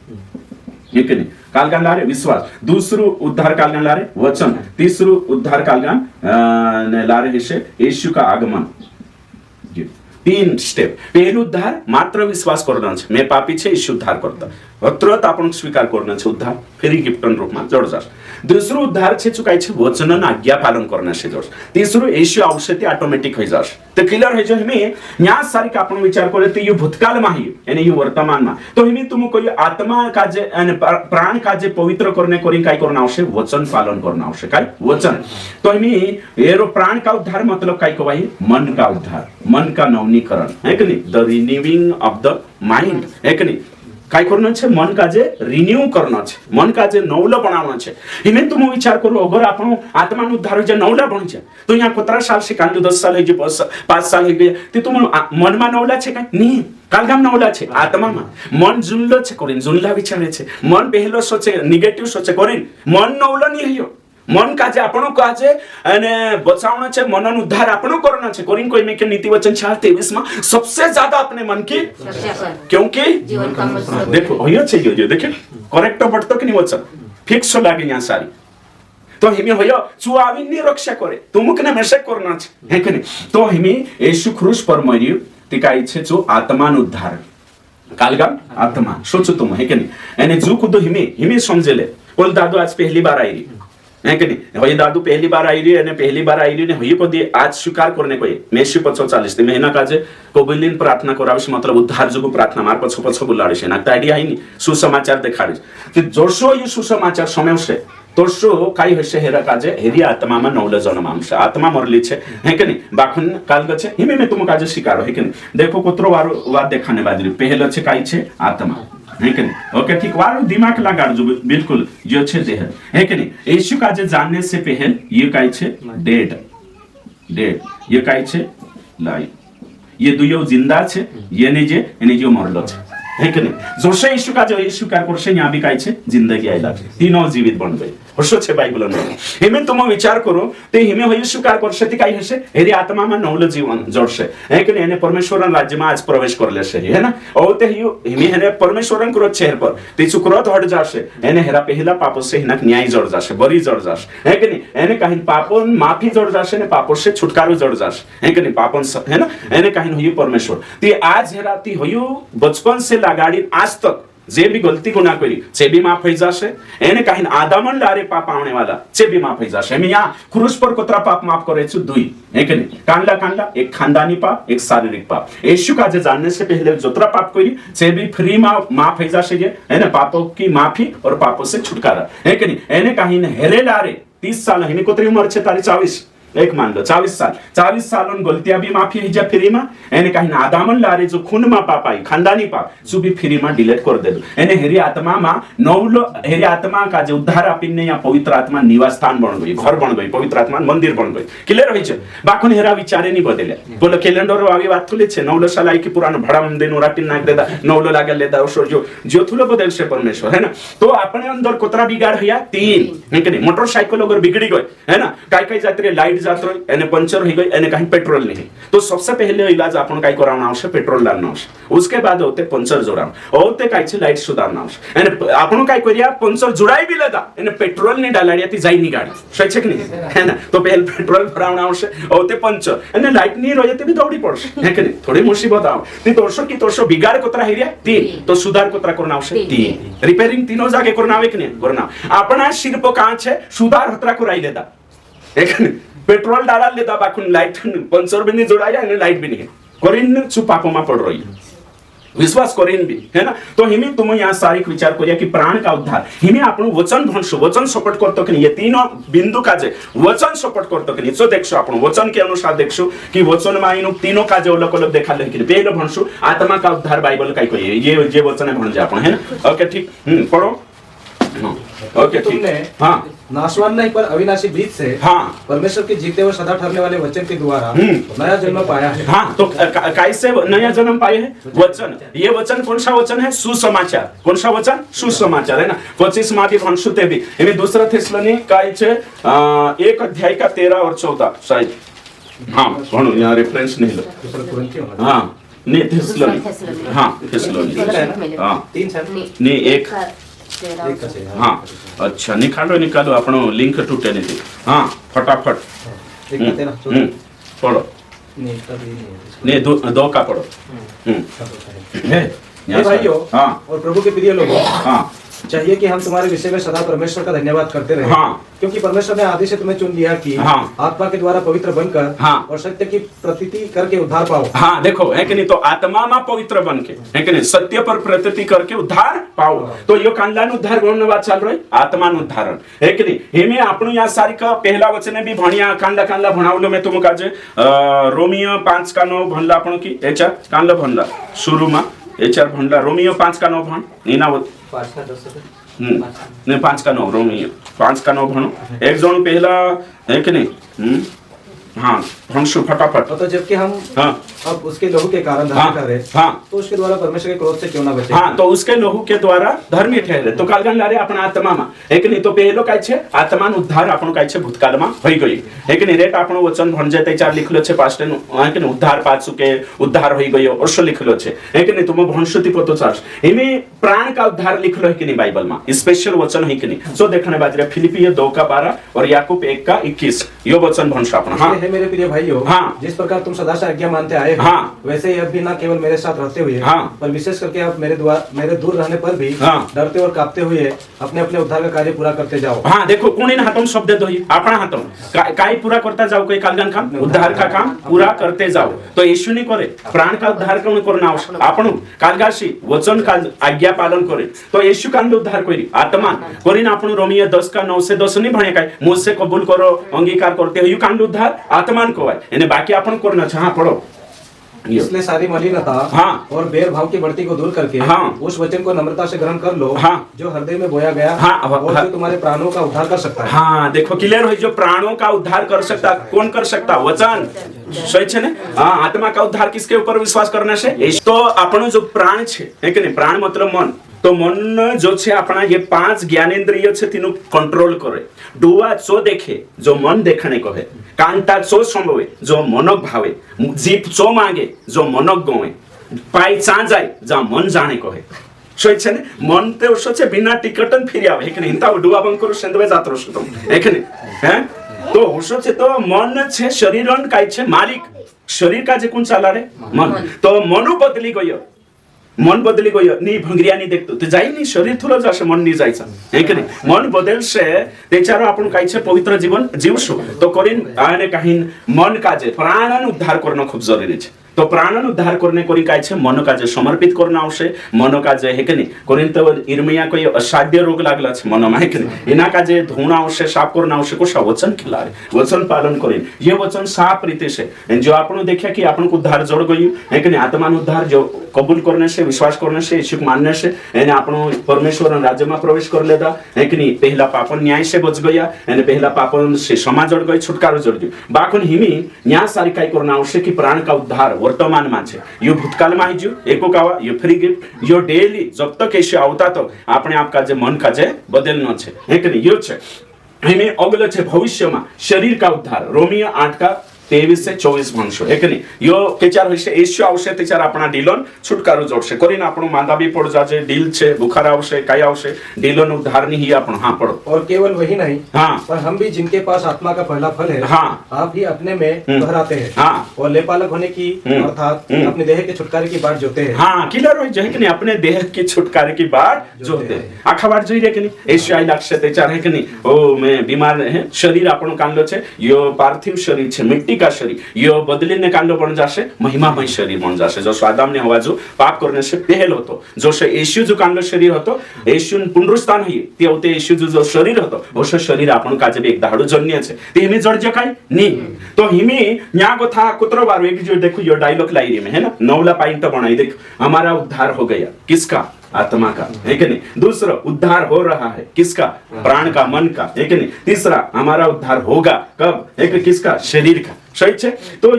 है कि नहीं, कालगान ला रहे विश्वास, दूसरो उद्धार कालगान ला रहे वचन, तीसरो उद्धार कालगान ला रहे है यीशु का आगमन। 3 स्टेप, पहलू उद्धार मात्र विश्वास करना छे मैं पापी छे यीशु उद्धार करता तुरंत आपण स्वीकार करना छे उद्धार फ्री गिफ्ट रूप में जोड़ जास। दूसरो उद्धार छे चुकाई छे वचन न आज्ञा पालन करना से जोड़। तीसरो यीशु औषधि ऑटोमेटिक हो जास। तो क्लियर है जो हमें न्याय सारी का आपण विचार करे तो ये भूतकाल में ही यानी ये वर्तमान में, तो हमें तुम कोई आत्मा का जे प्राण का जे पवित्र करने कोरी काय करना आवश्यक, वचन पालन करना आवश्यक काय वचन। तो हमें एरो प्राण का उद्धार मतलब काय कहवाई, मन का उद्धार, मन का नवीनीकरण है कि नहीं, the renewing of the mind है कि नहीं, काय करना छे मन का जे रिन्यू करना छे, मन का जे नवला बनावना छे। हिमें तुम विचार करो अगर आपण आत्मा नु उद्धार जे नवला बन छे तो यहाँ 15 साल से कांडू 10 साल है जे 5 साल है गया ते तुम मन मा नवला छे काय नहीं, कालगाम नवला छे आत्मा मा मन जुनलो छे करिन जुनला विचारे छे, मन पहलो सोचे नेगेटिव सोचे करिन मन नवला नहीं हियो, मन का जे आपणो का जे अने बचावना छे, मनन उद्धार आपणो करना छे करिन। कोई में के नीति वचन 4:23 में सबसे ज्यादा अपने मन की क्योंकि जीवन का मतलब देखो होयो छे यो देखो करेक्ट पड़तो कि नहीं वचन फिक्स लागे यहाँ सारी। तो हिमे होयो चुआवी नि रक्षा करे तुमुक ने मेसे करना छे है कि नहीं। तो हिमे यीशु क्रूस पर मरियो तिकाई छे जो आत्मान उद्धार कालगाम आत्मा सोचो तुम है कि नहीं, एने जो खुद हिमे समझले बोल दादू आज पहली बार आई है कि नहीं, वही दादू पहली बार आई रही है, पहली बार आई रही ने वही पदी आज स्वीकार करने को मेसी 45 महीना काजे कोबिलिन प्रार्थना कराविस मतलब उद्धार जो प्रार्थना मार पछो बुलाड़े ना आइडिया ही नहीं सुसमाचार देखाड़े कि जोशो ये सुसमाचार समय से तो शो काही हशे हेरा काजे हेरी आत्मा में नवल जन्मांश आत्मा मरली छे है के नहीं बाखुन काल गछे हिमे में तुम काजे शिकारो है के नहीं देखो कुत्रो वारो वाद देखाने बाजरी पहले छे काई छे आत्मा है कि नहीं ओके ठीक वारो दिमाग लगाड़ जो बिल्कुल जो छे देह है कि नहीं यीशु का जे जानने से पहले ये काई छे डेड ये काई छे लाइफ ये दुयो जिंदा छे ये ने जे मरलो छे है कि नहीं जोशे यीशु का जो यीशु का करशे यहाँ भी काई छे जिंदगी आइला तीनों जीवित बन गए हर्षो छे बाइबल में हिमे तुम विचार करो ते हिमे हो यीशु का करशे ती काई हशे हेरी आत्मा में नवल जीवन जोड़शे है कि नहीं एने परमेश्वरन राज्य में आज प्रवेश कर लेशे है ना ओ ते हिमे हेने परमेश्वरन क्रोध छेर पर ते क्रोध हट जाशे एने हेरा पहला पाप से हिनक न्याय जोड़ जाशे बरी जोड़ जाशे है कि नहीं एने कहीं पापन माफी जोड़ जाशे ने पाप से छुटकारो जोड़ जाशे है कि नहीं पापन है ना एने कहीं होयु परमेश्वर ते आज हेरा ती होयु बचपन से लगाड़ी आज तक जे भी गलती गुना करी से भी माफ हो जाशे एने कहीं आदामन लारे पाप आने वाला से भी माफ हो जाशे मैं यहाँ क्रूस पर कोतरा पाप माफ करे छु दुई है कि नहीं कांडला एक खानदानी पाप एक शारीरिक पाप यीशु का जे जानने से पहले जोतरा पाप करी से भी फ्री माफ हो जाशे है ना पापों की माफी और पापों से छुटकारा है कि नहीं एने कहीं हेरे लारे 30 साल हिने कोतरी उम्र छे तारी 24 एक मान लो 24 साल उन गलतियां भी माफी है जब फ्री में एने कहीं आदामन लारे जो खून में पाप आई खानदानी पाप सु भी फ्री में डिलीट कर दे दो एने हेरी आत्मा में नवलो हेरी आत्मा का जो उद्धार आपिने या पवित्र आत्मा निवास स्थान बन गई घर बन गई पवित्र आत्मा मंदिर बन गई क्लियर होई छे बाकुन हेरा विचारे नहीं बदले बोलो कैलेंडर आगे बात थुले छे नवलो साल आई की पुरानो भाड़ा में देनो राटिन नाक देदा नवलो लागे लेदा ओसो जो थुलो बदल से परमेश्वर है ना तो अपने अंदर कोतरा बिगाड़ हया 3 है कि नहीं मोटरसाइकिल अगर बिगड़ी गई है ना काई जात्रे लाइट जात्रो एने पंचर हो गई एने कहीं पेट्रोल नहीं तो सबसे पहले इलाज आपण काई करावना आवश्य पेट्रोल डालना आवश्य उसके बाद होते पंचर जोड़ाम होते काई छे लाइट सुधारना आवश्य एने आपण काई करिया पंचर जुड़ाई भी लेदा एने पेट्रोल नहीं डालाडिया ती जाई नहीं गाड़ी सही छे कि नहीं है ना तो पहले पेट्रोल भरावना आवश्य होते पंचर एने लाइट नहीं रहे ते भी दौड़ी पड़से है कि नहीं थोड़ी मुसीबत आव ती तोरसो बिगाड़ कोतरा हेरिया 3 तो सुधार कोतरा करना आवश्य 3 रिपेयरिंग तीनों जाके करना आवे कि नहीं करना आपना सिर पर कां छे सुधार हतरा कराई लेदा एक पेट्रोल डाला लेता बाकुन लाइट पंचर भी नहीं जोड़ाया लाइट भी नहीं करीन चुपापो में पड़ रही विश्वास करेन भी है ना तो हिमे तुम यहाँ सारी विचार करिया कि प्राण का उद्धार हिमे आपण वचन भणसो वचन सपोर्ट करतो कि ये तीनों बिंदु का जे वचन सपोर्ट करतो कि सो देखसो आपण वचन के अनुसार देखसो कि वचन में इन तीनों का जे अलग अलग देखा लेकिन पहले भणसो आत्मा का उद्धार बाइबल काई कहिए ये जे वचन है भण आपण है ना ओके ठीक पढ़ो ओके ठीक हाँ नाशवान नहीं पर अविनाशी बीज से हाँ परमेश्वर के जीते हुए सदा ठहरने वाले वचन के द्वारा नया जन्म पाया है हाँ तो कैसे नया जन्म पाए हैं वचन ये वचन कौन सा वचन है सुसमाचार कौन सा वचन सुसमाचार है ना 25 माथी भणसुते भी इमे दूसरा थेस्सलोनिका छे 1 अध्याय का 13 और 14 शायद हाँ भणो यहाँ रेफरेंस नहीं लो हाँ नहीं थेस्सलोनिका हाँ थेस्सलोनिका हाँ 3 नहीं एक हाँ अच्छा निकालो अपनो लिंक टूटे नहीं हाँ फटाफट पढ़ो नहीं दो का पढ़ो भाइयों हाँ और प्रभु के प्रिय लोगों हाँ चाहिए कि हम तुम्हारे विषय में सदा परमेश्वर का धन्यवाद करते रहे हाँ क्योंकि परमेश्वर ने आदि से तुम्हें चुन लिया कि हाँ आत्मा के द्वारा पवित्र बनकर हाँ और सत्य की प्रतीति करके उद्धार पाओ हाँ देखो है कि नहीं तो आत्मा में पवित्र बन के है कि नहीं सत्य पर प्रतीति करके उद्धार पाओ तो यो कांडलानु उद्धार गणन बात चल रही आत्मा नु उद्धारण है कि नहीं हेमे आपनु यहाँ सारी का पहला वचन भी भणिया कांडला भणावलो मैं तुम काजे रोमियो 5 का 9 भणला आपण की एचा कांडला भणला शुरू में एचार भणला रोमियो 5 का 9 भण इना 5 का 10 नहीं 5 का 9 रोमियो 5 का 9 भणो एक जण पहला है कि नहीं हाँ भणसु फटाफट तो जबकि हम हाँ अब उसके लहू के कारण धर्मी ठहरे हाँ तो उसके द्वारा परमेश्वर के क्रोध से क्यों ना बचे हाँ तो उसके लहू के द्वारा धर्मी ठहरे तो कालगन लारे अपना आत्मा में एक नहीं तो पहलो काय छे आत्मा उद्धार आपण काय छे भूतकाल में होई गई एक नहीं रेट आपण वचन भण जते चार लिखलो छे पास्ट नु है कि उद्धार पाछू के उद्धार होई गयो और लिखलो छे एक नहीं तुम भणसुति पतो चार्ज इमे प्राण का उद्धार लिखलो है कि नहीं बाइबल में स्पेशल वचन है कि नहीं सो देखने बाजरे फिलिपियो 2 का 12 और याकूब 1 का 21 यो वचन भणस आपण हां मेरे प्रिय भाइयों हाँ जिस प्रकार तुम सदा से आज्ञा मानते आए आए हैं, हाँ। वैसे ही अब भी ना केवल मेरे साथ रहते हुए, हाँ। पर विशेष करके आप मेरे दूर रहने पर भी हाँ। डरते और कांपते हुए अपने अपने उद्धार का कार्य पूरा करते जाओ। हाँ देखो कोणी हाथों शब्द दो ही अपना हाथों काय पूरा करता जाओ कोई कालगन काम उद्धार का काम पूरा करते जाओ। तो यीशु नहीं करे प्राण का उद्धार कौन करना आपण कालगाशी वचन का आज्ञा पालन करे तो यीशु का उद्धार कोई आत्मा कोरी ना आपण रोमियो 10 का 9 से 10 नहीं भणे काय मुझसे कबूल करो अंगीकार करते हो यू कांड उद्धार आत्मान को है यानी बाकी अपन करना हाँ पढ़ो। इसलिए सारी मलिनता हाँ। और बेर भाव की बढ़ती को दूर करके हाँ। उस वचन को नम्रता से ग्रहण कर लो, हाँ। जो हृदय में बोया गया, हाँ। और जो तुम्हारे प्राणों का उद्धार कर सकता है। हाँ देखो क्लियर हो जो प्राणों का उद्धार कर सकता कौन कर सकता वचन सही है ना। हाँ आत्मा का उद्धार किसके ऊपर विश्वास करने से तो अपन जो प्राण है कि नहीं प्राण मतलब मन तो मन जो છે આપણા ये 5 ज्ञानेंद्रिय છે તેનું कंट्रोल करे डोआ चो देखे जो मन देखने को है कांटा चो संभवे जो मनक भावे जीप चो मांगे जो मनक गवे पाई चा जाए जा मन जाने को है सही છે ને मन ते ओसो છે बिना टिकटन फिरी आवे है कि नहीं ता डोआ बंद करो सेंदवे जात रहो तुम है कि नहीं हैं तो ओसो છે तो मन છે शरीरन काय છે मालिक शरीर का जे कोण चाला रे मन तो मनु बदली गयो मन बदली गयो नी भंगरिया नी देखतो ते जाई नी शरीर थुलो जाशे मन नी जायचा है की नाही मन बदलशे त्याच्यावर आपण काय छे पवित्र जीवन जीवशो तो करीन आणि काही मन काजे प्राणन उद्धार करणं खूप जरुरी छे तो प्राणन उद्धार करने कोरी काय छे मन काजे समर्पित करणं आवश्य मन काजे हे की नाही करीन तो इर्मिया कोई असाध्य रोग लागला छे मन में है की नाही इना काजे धोणं आवश्य साफ करणं आवश्य कोशा वचन खिलारे वचन पालन करीन ये वचन साफ रीते से जो आपण देखिया कि आपण को उद्धार जोड़ गई है कि नहीं आत्मा उद्धार जो कबूल करने से विश्वास करने से यीशु मानने से यानी आपण परमेश्वर राज्य में प्रवेश कर लेता है कि नहीं पहला पापन न्याय से बच गया यानी पहला पापन से समाज जोड़ गई छुटकारो जोड़ गई बाकन हिमी न्याय सारी काय करना आवश्यक कि प्राण का उद्धार वर्तमान में छे यो भूतकाल में हिजो एको कावा यो फ्री गिफ्ट यो डेली जब तक यीशु आवता तो अपने आप का जे मन का जे बदलनो छे है कि नहीं यो छे हिमे अगलो छे भविष्य में शरीर का उद्धार रोमियो 8 का 23 से 24 भणशो है कि नहीं यो केचार होइसे यीशु आवश्यक तेचार आपणा डीलन छुटकारो जोड़शे करीने आपणो मांदा भी पड़ जाजे डील छे बुखार आवश्यक काय आवश्यक डीलन उद्धार नहीं आपण हां पढ़ो और केवल वही नहीं हाँ। पर हम भी जिनके पास आत्मा का पहला फल है हाँ। आप भी अपने में दोहराते हैं हाँ। और लेपालक होने की अर्थात अपने देह के छुटकारे की बाट जोते हैं। हाँ क्लियर हो जाए कि नहीं अपने देह की छुटकारे की बाट जोते हैं आखा बार जोई रे कि नहीं यीशु आई लागशे तेचार है कि नहीं ओ मैं बीमार है शरीर आपणो कांडलो छे यो पार्थिव शरीर छे मिट्टी का शरीर यो बदलीने कांडो बन जाशे महिमामय शरीर बन जाशे जो आदम ने हवा जो पाप करने से पहले होतो जो यीशु जो कांडलो शरीर होतो यीशु पुनरुत्थान होई ते होते यीशु जो शरीर होतो ओशो शरीर आपण काजे एक दाडो जन्य छे ते हिमे जडजे काय नी तो हिमे न्या कथा कुतरो बार एक जो देखो यो डायलॉग लाई रे में है ना नौला पॉइंट बनाई देख हमारा उद्धार हो गया किसका आत्मा का है कि नहीं दूसरा उद्धार हो रहा है किसका प्राण का मन का है कि नहीं तीसरा हमारा उद्धार होगा कब एक किसका शरीर का सही छे तो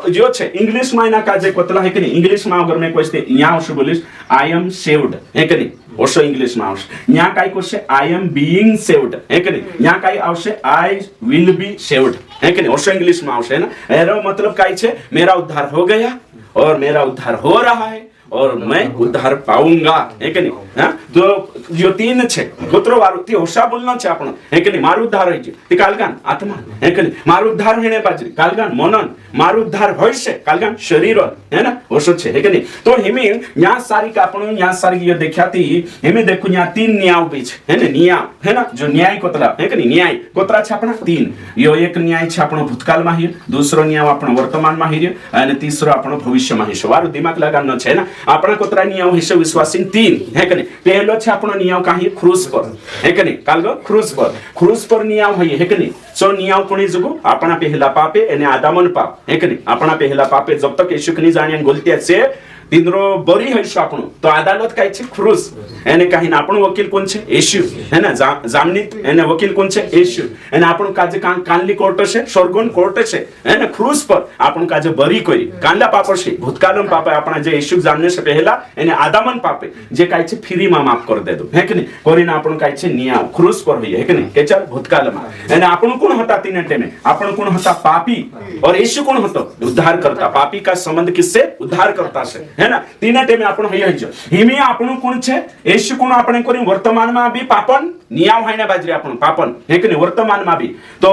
जो छे इंग्लिश में ना का जे कोतला है कि नहीं इंग्लिश में अगर मैं कोई यहाँ से बोलिस आई एम सेव्ड है कि नहीं ओशो इंग्लिश में आवश्य यहाँ काय कोशे आई एम बीइंग सेव्ड है कि नहीं यहाँ काय आवश्य आई विल बी सेव्ड है कि नहीं ओशो इंग्लिश में आवश्य है ना एरो मतलब काय छे मेरा उद्धार हो गया और मेरा उद्धार हो रहा है और मैं उद्धार पाऊंगा है कि नहीं हाँ तो जो तीन छे गोत्रो वारु ती होशा बोलना छे आपण है कि नहीं मारू उद्धार होई ती कालगान आत्मा है कि नहीं मारू उद्धार हेने बाजरी कालगान मनन मारू उद्धार होय छे कालगान शरीर है ना होशो छे है कि नहीं तो हिमे या सारी का आपण या सारी ये देख्याती हिमे देखु या तीन न्याय भी छे है ना न्याय है ना जो न्याय कोतरा है कि नहीं न्याय कोतरा छे आपण तीन यो एक न्याय छे आपण भूतकाल में हिर दूसरो न्याय आपण वर्तमान में हिर અને तीसरो आपण भविष्य में हिर वारु दिमाग लगानो छे ना अपना कोतरा नियम हिस्से विश्वासिन तीन है कि नहीं पहलो छे आपनो नियम काहे क्रूस पर है कि नहीं कालगो क्रूस पर नियम होई है कि नहीं सो नियम कोणी जुगु अपना पहला पापे एने आदामन पाप है कि नहीं अपना पहला पापे जब तक यीशु कनी जाणियान गलती से तिंद्रो बरी हईशो आपण तो अदालत काय छे क्रूस एने काही आपण वकील कोण छे यीशु है ना जामनीत एने वकील कोण छे यीशु एने आपण काजे कानली कोर्ट छे स्वर्गन कोर्ट छे है ना क्रूस पर आपण काजे बरी करी कानला पाप छे भूतकालम पाप आपण जे यीशु जानने से पहला एने आदामन पापे जे काय छे फ्री मा माफ कर दे दो है कि नहीं कोरीना आपण काय छे नियम क्रूस पर होई है कि नहीं केचर भूतकाल मा एने आपण कोण होता तीन टेने आपण कोण होता पापी और यीशु कोण होतो उद्धार करता पापी का संबंध किससे उद्धार करता से है ना तीन टेमे आपण हई हई हिमी आपण कोण छे यीशु कोण आपण कोरी वर्तमान में भी पापन नियाव है ना बाजरी आपण पापन है कि नहीं वर्तमान में भी तो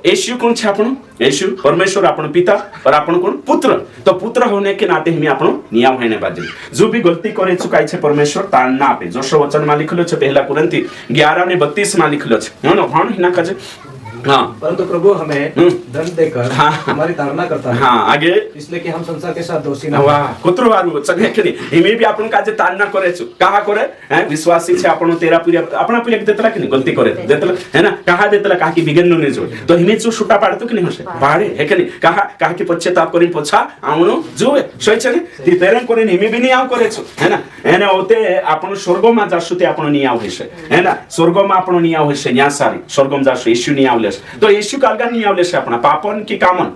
यीशु कौन छे आपण यीशु परमेश्वर आपण पिता और आपण कौन पुत्र तो पुत्र होने के नाते हम आपण नियाव है ना बाजरी जो भी गलती करे चुकाई छे परमेश्वर तार ना पे जोशो वचन में लिखलो छे पहला कुरिन्थी 11:32 में लिखलो छे हण हिना कजे हाँ परंतु प्रभु हमें दंड देकर हाँ हमारी ताड़ना करता है हाँ आगे इसलिए कि हम संसार के साथ दोषी ना वाह कुत्र वारू सगळे केली हिमे भी आपण काजे ताड़ना करे छु कहा करे हैं विश्वासी छे आपण तेरा पूरी अपना पूरी देतला कि नहीं गलती करे देतला है ना कहा देतला कहा की बिगन ने जो तो हिमे जो छुटा पाडतो कि नहीं होसे पाडे है कि नहीं कहा की पश्चाताप करी पोछा आवणो जो सही छे ने ती तेरे करे हिमे भी नहीं आव करे छु है ना एने ओते आपण स्वर्ग में जासु ते आपण नहीं आव होसे है ना स्वर्ग में आपण नहीं आव होसे न्या सारी स्वर्ग में जासु यीशु नहीं आव तो यीशु कालगा नहीं आवलेस अपना पापन की कामन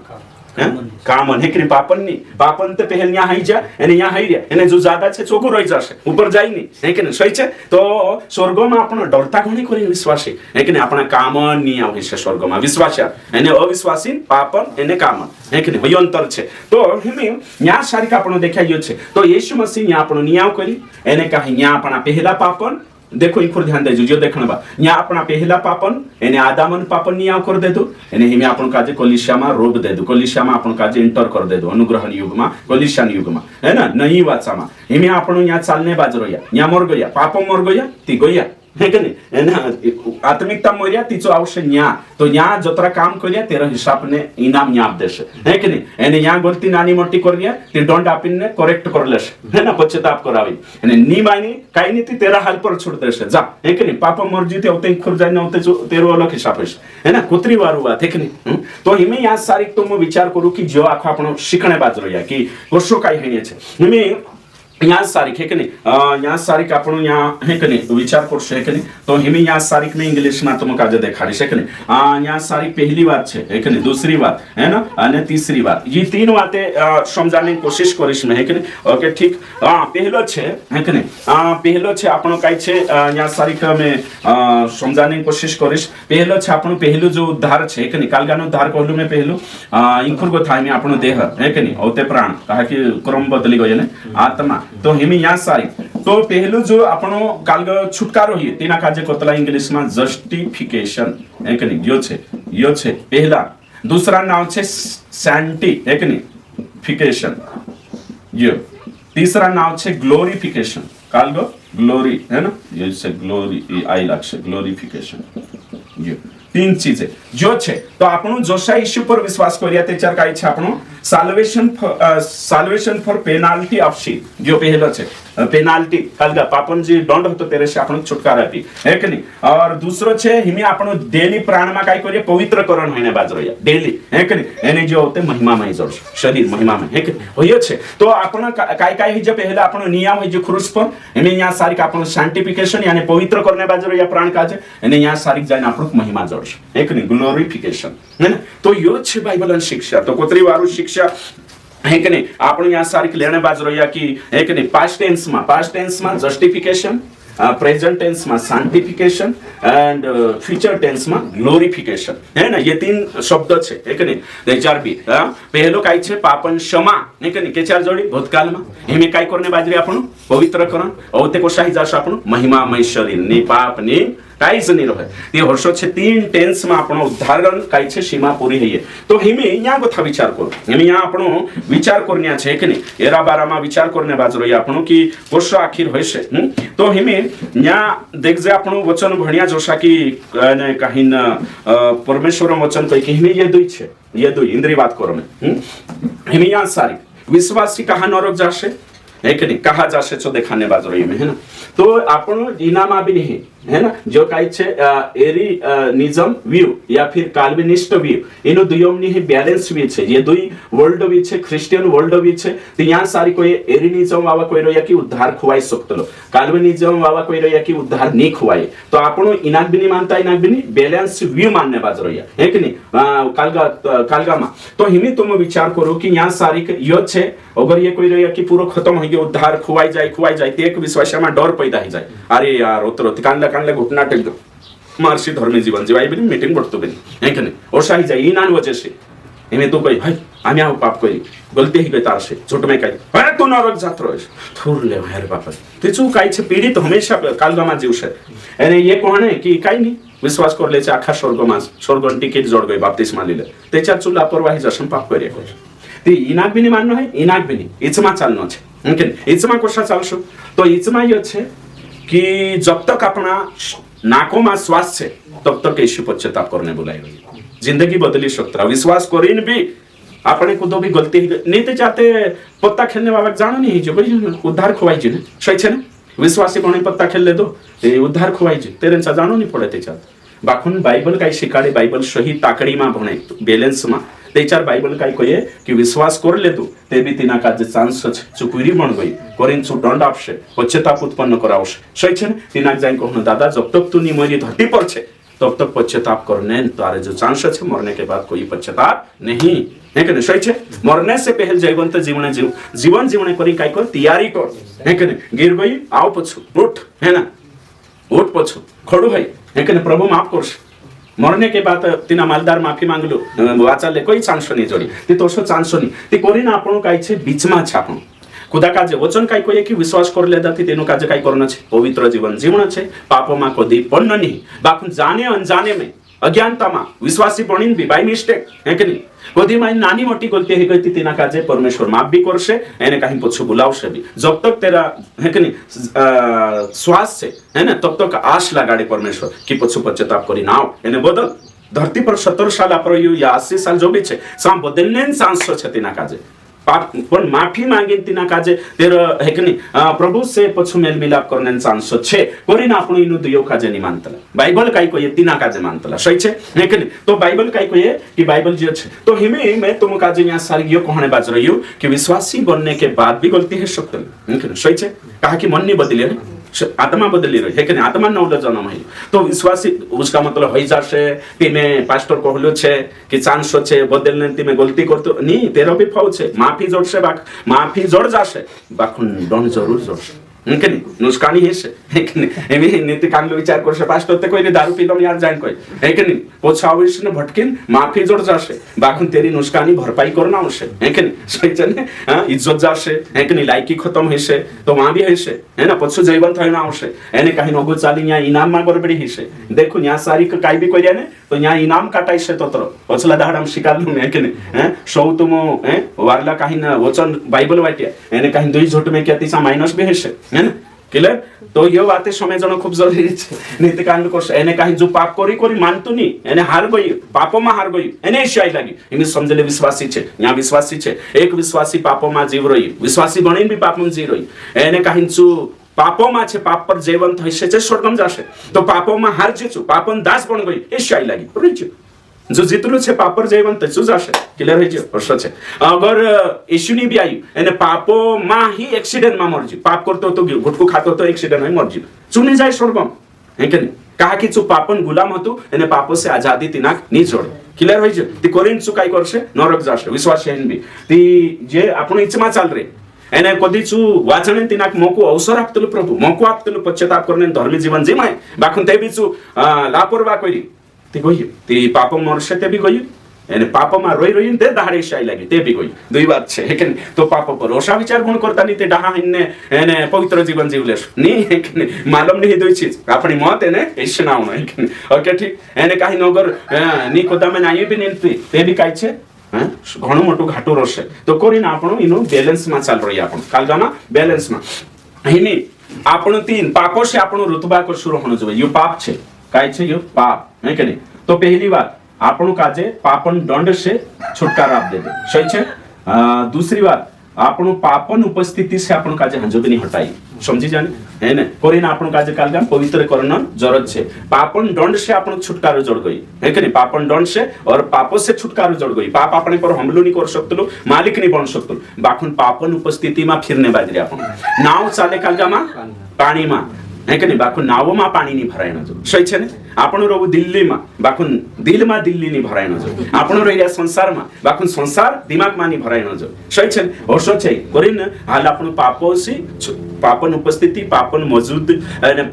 कामन है कि पापन नहीं पापन तो पहले यहाँ जा एने यहाँ है एने जो ज्यादा छे चोगो रही जासे ऊपर जाई नहीं है कि नहीं सही छे तो स्वर्ग में आपण डरता कोनी करी विश्वासी है कि नहीं अपना कामन नहीं आवे छे स्वर्ग में विश्वासी एने अविश्वासी पापन एने कामन है कि नहीं वही अंतर छे तो हिमे यहाँ सारी का आपण देखाइयो छे तो यीशु मसीह यहाँ आपण नियाव करी एने कही यहाँ अपना पहला पापन देखो इनखुर ध्यान दे जो देखण बा यहाँ अपना पहला पापन एने आदामन पापन नियाव कर दे दो एने हिमे आपण काजे कोलिसिया में रोब दे दो कोलिसिया में आपण काजे इंटर कर दे दो अनुग्रहण युग में कोलिसियन युग में है ना नई वाचा में हिमे आपण यहाँ चालने बाजरोया यहाँ मर गया पाप मर गया ती गया है कि नहीं ना आत्मिकता मरिया तिचो आवश्य न्या तो यहाँ जतरा काम करिया तेरा हिसाब ने इनाम न्याप देश है कि नहीं एने यहाँ गलती नानी मोटी करिया ती दंड आपिन ने करेक्ट कर लेस है ना पश्चाताप करावी एने नी मानी काई नी ती तेरा हाल पर छोड़ देश जा है कि नहीं पाप मर्जी ते होते खुर जाय न होते जो तेरो अलग हिसाब है ना कुत्री वारू बात है कि नहीं तो हिमे यहाँ सारी तुम विचार करू कि जो आखो आपण शिकणे बाजरोया कि वर्षो काय हेणे छे हिमे यहाँ सारिक है कि नहीं यहाँ सारिक आपण यहाँ है कि नहीं विचार कर है कि नहीं तो हिमे यहाँ सारिक में इंग्लिश में तुम काजे देखाड़ी है कि नहीं यहाँ सारिक पहली बात है कि नहीं दूसरी बात है ना और तीसरी बात ये तीन बातें समझाने की कोशिश करिश में है कि नहीं ओके ठीक पहलो है कि नहीं पहलो आपण काई छे यहाँ सारिक में समझाने की कोशिश करिश पहलो आपण पहलू जो उद्धार है कि नहीं कालगानो उद्धार कहलु में पहलू इंखुर गो थाई में आपण देह है कि नहीं औते प्राण कहा कि क्रम बदली गयो ने आत्मा तो हिमी यहाँ सारी तो पहलू जो आपण काल छुटकारो ही तीना काजे कोतला इंग्लिश में जस्टिफिकेशन है कि नहीं यो छे पहला दूसरा नाम छे सैंटी है कि नहीं फिकेशन यो तीसरा नाम छे ग्लोरिफिकेशन काल गो ग्लोरी है ना ये से ग्लोरी आई लक्ष्य ग्लोरिफिकेशन यो तीन चीजें जो छे तो आपण जोशा इश्यू पर विश्वास करिया तेचार काय छे आपण salvation for penalty of sin जो पहलो छे पेनाल्टी कालगा पापन जी दंड होतो तेरे से आपण छुटकारा पी है कि नहीं और दूसरो छे हिमे आपण डेली प्राण में काय करिए पवित्रकरण होने बाजरोया डेली है कि नहीं एने जो होते महिमा में जोड़ शरीर महिमा में है कि होयो छे तो आपण काय काय जे पहला आपण नियम है जो क्रूस पर हिमे यहाँ सारी का आपण सैंटिफिकेशन यानी पवित्र करने बाजरोया प्राण काजे एने यहाँ सारी जाने आपण महिमा जोड़ है कि नहीं ग्लोरिफिकेशन है ना तो यो छे बाइबलन शिक्षा तो कोतरी वारू शिक्षा है कि नहीं आपण यहाँ सारी लेने बाजरोया कि है कि नहीं पास्ट टेंस में जस्टिफिकेशन प्रेजेंट टेंस में सैंटिफिकेशन एंड फ्यूचर टेंस में ग्लोरिफिकेशन है ना ये तीन शब्द छे है कि नहीं दे चार भी पहलो काय छे पापन क्षमा है कि नहीं के चार जोड़ी भूतकाल में हिमे काय करने बाजरी आपण पवित्रकरण औते को शाही जास आपण महिमामय शरीर नि पाप नि काईज नहीं रहे ये वर्षो छे तीन टेंस में आपण उदाहरण काय छे सीमा पूरी है तो हिमे यहाँ कथा विचार करो हिमे यहाँ आपण विचार करनिया छे कि नहीं एरा बारा में विचार करने बाजरो ये आपण की वर्षो आखिर होय छे तो हिमे यहाँ देख जे आपण वचन भणिया जोशा की ने कहिन परमेश्वर वचन कहि कि हिमे ये दुई इंद्रिय बात करो में हिमे यहाँ सारी विश्वासी कहा नरक जाशे है कि नहीं कहा जाशे तो देखाने बाजरो ये में है ना तो आपण इनामा भी नहीं है ना जो काई छे एरी निजम व्यू या फिर काल्विनिस्ट व्यू इनो दुयोमनी है बैलेंस भी छे ये दुई वर्ल्ड भी छे क्रिश्चियन वर्ल्ड भी छे तो यहाँ सारी कोई एरिनिज्म वावा कोई रोया कि उद्धार खुवाई सकतलो काल्विनिज्म वावा कोई रोया कि उद्धार नहीं खुवाई तो आपण इनाक भी नहीं मानता इनाक भी नहीं बैलेंस व्यू मानने बाज रोया है कि नहीं कालगा मा तो हिमी तुम विचार करो कि यहाँ सारी यो छे अगर ये कोई रोया कि पूरा खत्म हो गया उद्धार खुवाई जाए ते एक विश्वास में डर पैदा हो जाए अरे यार उतर कांडला घुटना टेक मार्सी धर्मी जीवन जीवाई भी मीटिंग बढ़तो भी है कि नहीं और शाही जाए नान वजह से इमे तो कही भाई आम्ही आहो पाप करी गलती ही गई तार से झूठ में कही अरे तू नरक जात रहोस थोर ले अरे बापा तेचू काय छे पीडित हमेशा कालगामा जीवशे अरे ये कोण आहे की काही नाही विश्वास करले आखा स्वर्गन टिकीट जोड गई बाप्तिस्मा लिले त्याच्या चू लापरवाही जसं पाप करे ते इनाक बिनी माननो है इनाक बिनी इचमा चालनो छे ओके इचमा कोशा चालशो तो इचमा ये छे कि जब तक अपना नाकों में श्वास छे तब तक यीशु पश्चाताप करने बुलाई जिंदगी बदली सकता विश्वास करीन भी अपने को दो भी गलती नहीं तो चाहते पत्ता खेलने वाला जानो नहीं जो भाई उद्धार खोवाई जी ने सही छे ना विश्वासी कोणी पत्ता खेलले दो ए उद्धार खोवाई जी तेरे जानो नहीं पड़े त्याच्यात बाखून बायबल काही शिकाडे बायबल सही ताकडी मा भणे बैलेंस मा त्याच्यार बायबल काही कहे कि विश्वास करले तू ते भी तिना का जे चांस चुकुरी बन गई करीन चु दंड आपशे पश्चाताप उत्पन्न करावशे सही छे तिना जाइन कहनो दादा जब तक तू नी मरी धरती पर छे तब तक पश्चाताप करने तारे जो चांस है मरने के बाद कोई पश्चाताप नहीं है कि नहीं सही है मरने से पहले जयवंत जीवन जीवने करी काय कर तैयारी कर है कि नहीं गिर गई आओ पछू उठ है ना उठ पछू खड़ो है कि नहीं प्रभु माफ कर मरने के बाद तिना मालदार माफी मांगलो वाचाले कोई चांस नहीं जोडी ती तसो चांस नहीं ती करीन आपण काय छे बीचमा छे आपण खुदा काजे वचन काय कहे कि विश्वास करले दाती तेनु काजे काय करना छे पवित्र जीवन जीवन छे पापों में कदी पड़ना नहीं बाखुन जाने अनजाने में अज्ञानता में विश्वासी बणीन भी बाय मिस्टेक है कि नहीं कदी माई नानी मोटी गलती है गई तेना काजे परमेश्वर माफ भी करशे एने कहीं पछू बुलावशे भी जब तक तेरा है कि नहीं श्वास से है ना तब तक आश लगाड़े परमेश्वर कि पछू पश्चाताप करी नाव एने बदल धरती पर 17 साल पर या 80 साल जो भी छे साम बदलने चांस छे तेना काजे पण माफी मांगीन तिना काजे तेर है कि नहीं प्रभु से पछु मेल मिलाप करने चांस छे करीन आपण इनु दुयो काजे नि मानतला बाइबल काय कहे तिना काजे मानतला सही छे है कि नहीं तो बाइबल काय कहे कि बाइबल जे छे तो हिमे मैं तुम काजे या सारियो कहणे बाज रहियो कि विश्वासी बनने के बाद भी गलती है सकते है कि नहीं सही छे कहा कि मन नहीं बदले आत्मा बदली रही है कि नहीं आत्मा नवल जन्म है तो विश्वासी उसका मतलब है जासे कि मैं पास्टर कहलो छे कि चांस छे बदलने ती में गलती करतो नहीं तेरो भी फाउ छे माफी जोड़से बाक माफी जोड़ जासे बाखुन दंड जरूर जोड़से है नहीं नुस्कानी है कि नहीं एमी नीति कांगलो विचार करसे पास्टर ते कोई दारू पीलो यार जान कोई है कि नहीं पोछाविश ने भटकिन माफी जोड़ जासे बाखुन तेरी नुस्कानी भरपाई करना होसे है कि नहीं सही छे हां इज्जत जासे है कि नहीं लायकी खत्म हेसे तो वहां भी हेसे है ना पछु जीवन थयना होसे एने काही नगो चाली या इनाम मा गड़बड़ी हेसे देखो या सारी काय भी कोई ने तो या इनाम काटाई से तोतर पछला दाडम शिकालनु है कि नहीं हैं सौ तुम हैं वारला काही ना वचन बाइबल वाट्या एने काही दुई झोट में क्या तीसा माइनस भी हेसे है ना क्लियर तो ये बातें समझना खूब जरूरी है नीति कांड को एने काही जो पाप करी करी मानतो नहीं एने हार गई पापों में हार गई एने शाय लगी इमे समझले विश्वासी छे या विश्वासी छे एक विश्वासी पापों में जीव रही विश्वासी बणीन भी पापों में जी रही एने काही जो पापों में छे पाप पर जीवंत हइसे छे स्वर्गम जाशे तो पापों में हार जेछु पापन दास बन गई ए शाय लगी रुचि जो जितलो छे पाप पर जीवंत छु जाशे क्लियर है जे प्रश्न छे अगर यीशुनी भी आई एने पापों में ही एक्सीडेंट में मरजी पाप करतो तो गुटकू खातो तो एक्सीडेंट में मरजी चुने जाए स्वर्गम है कि नहीं कहा कि चु पापन गुलाम हतु एने पापों से आजादी तिनाक नी जोड क्लियर है जे ती कोरिन चु काय करशे नरक जाशे विश्वास है भी ती जे आपण इच्छमा चाल रे एने कदीचू वाचने तिनाक मोको अवसर आपतलो प्रभु मोको आपतलो पश्चाताप करने धर्मी जीवन जिमाय बाखुन ते बिचू लापरवाह करी ती गई ती पाप मरसे ते भी गई एने पाप मा रोई रोई ते दहाड़े शाई लगी ते भी गई दुई बात छे है कि तो पाप पर ओसा विचार गुण करता नहीं ते डहा हिन्ने एने पवित्र जीवन जीवलेस नहीं है कि मालूम नहीं दुई चीज अपनी मौत एने ऐसे ना होना है कि ओके ठीक एने काही नगर नी कोदा में नाई भी नहीं ते भी काय छे घणो मोटो घाटो रसे तो करीन आपण इनो बैलेंस मा चाल रही आपण कालगामा बैलेंस मा हिनी आपण तीन पापों से आपण रुतबा को शुरू होनो जोबे यो पाप छे काय छे यो पाप है कि नहीं तो पहली बात आपण काजे पापन दंड से छुटकारा आप देबे सही छे दूसरी बात आपण पापन उपस्थिति से आपण काजे हंजोबनी हटाई समझी जाने है ना करीन आपण काजे कालगाम पवित्र करण जरूरत छे पापन दंड से आपण छुटकारा जोड़ गई है कि नहीं पापन दंड से और पापों से छुटकारा जोड़ गई पाप अपने पर हमलो नहीं कर सकतलो मालिक नहीं बन सकतलो बाखुन पापन उपस्थिति में फिरने बाजरे आपण नाव चाले कालगामा पानी में है कि नहीं बाखुन नाव में पानी नहीं भरायना जो सही छे ने आपण रहू दिल्ली में बाकुन दिल में दिल्ली नहीं भरायन जो आपण रहिया संसार में बाकुन संसार दिमाग में नहीं भरायन जो सही छे ओसो छे करिन हाल आपण पापोसी पापन उपस्थिति पापन मौजूद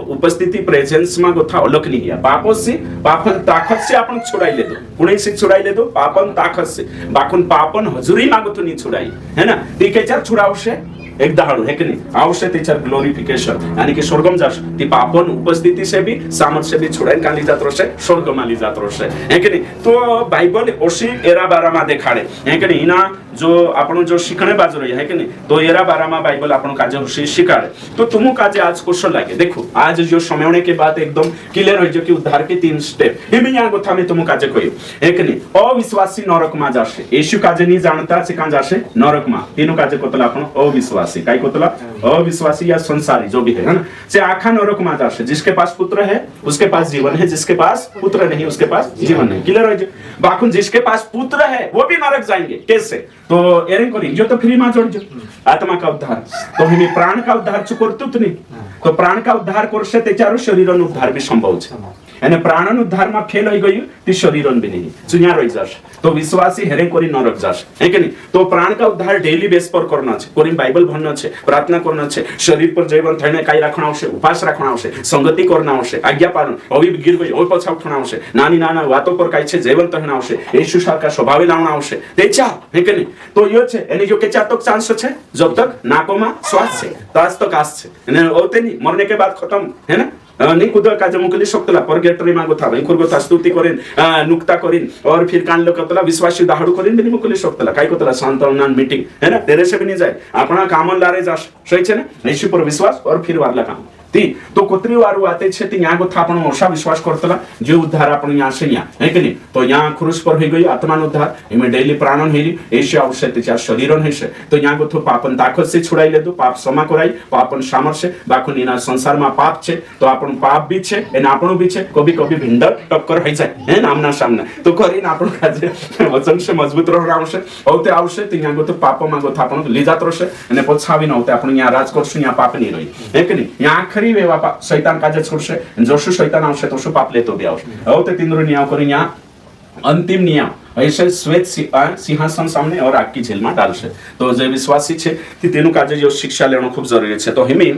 उपस्थिति प्रेजेंस में गोथा अलग नहीं है पापोसी पापन ताकत से आपण छुड़ाई ले दो पुणे से छुड़ाई ले दो पापन ताकत से बाकुन पापन हजूरी मागतो नहीं छुड़ाई है ना ती केचार छुड़ावशे एक दहाड़ू है कि नहीं आवश्यक तेचर ग्लोरिफिकेशन यानी कि स्वर्गम जाश ती पापन उपस्थिति से भी सामर्थ से भी छुड़ाई काली जात रोशे स्वर्गम आली जात रोशे है कि नहीं तो बाइबल ओसी एरा बारा मा देखाड़े है कि नहीं इना जो आपण जो शिखणे बाजू रही है कि नहीं तो एरा बारा मा बाइबल आपण काजे ओसी शिखाड़े तो तुमु काजे आज कुशल लागे देखो आज जो समयने के बाद एकदम क्लियर हो जो कि उद्धार के 3 स्टेप हेमे या गोथा में तुमु काजे कहियो है कि नहीं अविश्वासी नरक मा जाशे यीशु काजे नहीं जानता से कां जाशे नरक मा तीनों काजे कोतला आपण अविश्वासी काय कोतला अविश्वासी या संसारी जो भी है ना से आखा नरक मा जाशे जिसके पास पुत्र है उसके पास जीवन है जिसके पास पुत्र नहीं उसके पास जीवन नहीं क्लियर है बाकुन जिसके पास पुत्र है वो भी नरक जाएंगे कैसे तो एरें करी जो तो फ्री मा जोड़ जो आत्मा का उद्धार तो हमें प्राण का उद्धार करतुत नहीं तो प्राण का उद्धार करसे त्याच्यावर शरीरन उद्धार भी संभव छे यानी प्राणन उद्धार में फेल हो गई ती शरीरन भी नहीं चुनिया रही जाश तो विश्वासी हेरे करी नरक जाश है कि नहीं तो प्राण का उद्धार डेली बेस पर करना छे कोरी बाइबल भणना छे प्रार्थना करना छे शरीर पर जीवन थईने काई राखना आवशे उपास राखना आवशे संगति करना आवशे आज्ञा पालन ओवी गिर गई ओय पछा उठना आवशे नानी नाना वातो पर काई छे जीवन थईने आवशे येशू सारखा स्वभावे लावना आवशे तेचा है कि नहीं तो यो छे एनी जो केचा तक चांस छे जब तक नाकोमा श्वास छे तास तक आस छे ने ओते नहीं मरने के बाद खत्म है ना नहीं कुदर का जमुकली शक्तला परगेटरी मागो था भाई कुरगो था स्तुति करिन नुक्ता करिन और फिर कान लोकतला विश्वासी दाहडू करिन बिनी मुकली शक्तला काय कोतला सांत्वनान मीटिंग है ना तेरे से भी नहीं जाए अपना काम लारे जास सही छे ने यीशु पर विश्वास और फिर वारला काम ती तो कोतरी वारू आते छे ती या गो था आपण ओसा विश्वास करतला जो उद्धार आपण या से या है कि नहीं तो या क्रूस पर होई गई आत्मान उद्धार इमे डेली प्राणन हेली एशे आवश्यक त्याच्या शरीरन हेसे तो या गो तो पापन ताकत से छुड़ाई ले दो पाप क्षमा कराई पापन सामर्थ्य बाकुन इना संसार में पाप छे तो आपण पाप भी छे एन आपण भी छे कभी कभी भिंडर टक्कर होई जाय है आमना सामने तो करिन आपण काजे वचन से मजबूत रहना आवश्यक औते आवश्यक ती या गो तो पाप मागो था आपण लिजात रहसे एने पछावी नौते आपण या राज करसु या पाप नहीं रही है कि नहीं या खरी वे वापा शैतान काजे करसे जोशु शैतान आवशे तोशु पाप लेतो बी आवशे औते तीनरो नियम करिन या अंतिम नियम ऐसे श्वेत सिंहासन सामने और आग की झील में डालशे तो जे विश्वासी छे ती तेनु काजे जो शिक्षा लेणो खूब जरूरी छे तो हिमे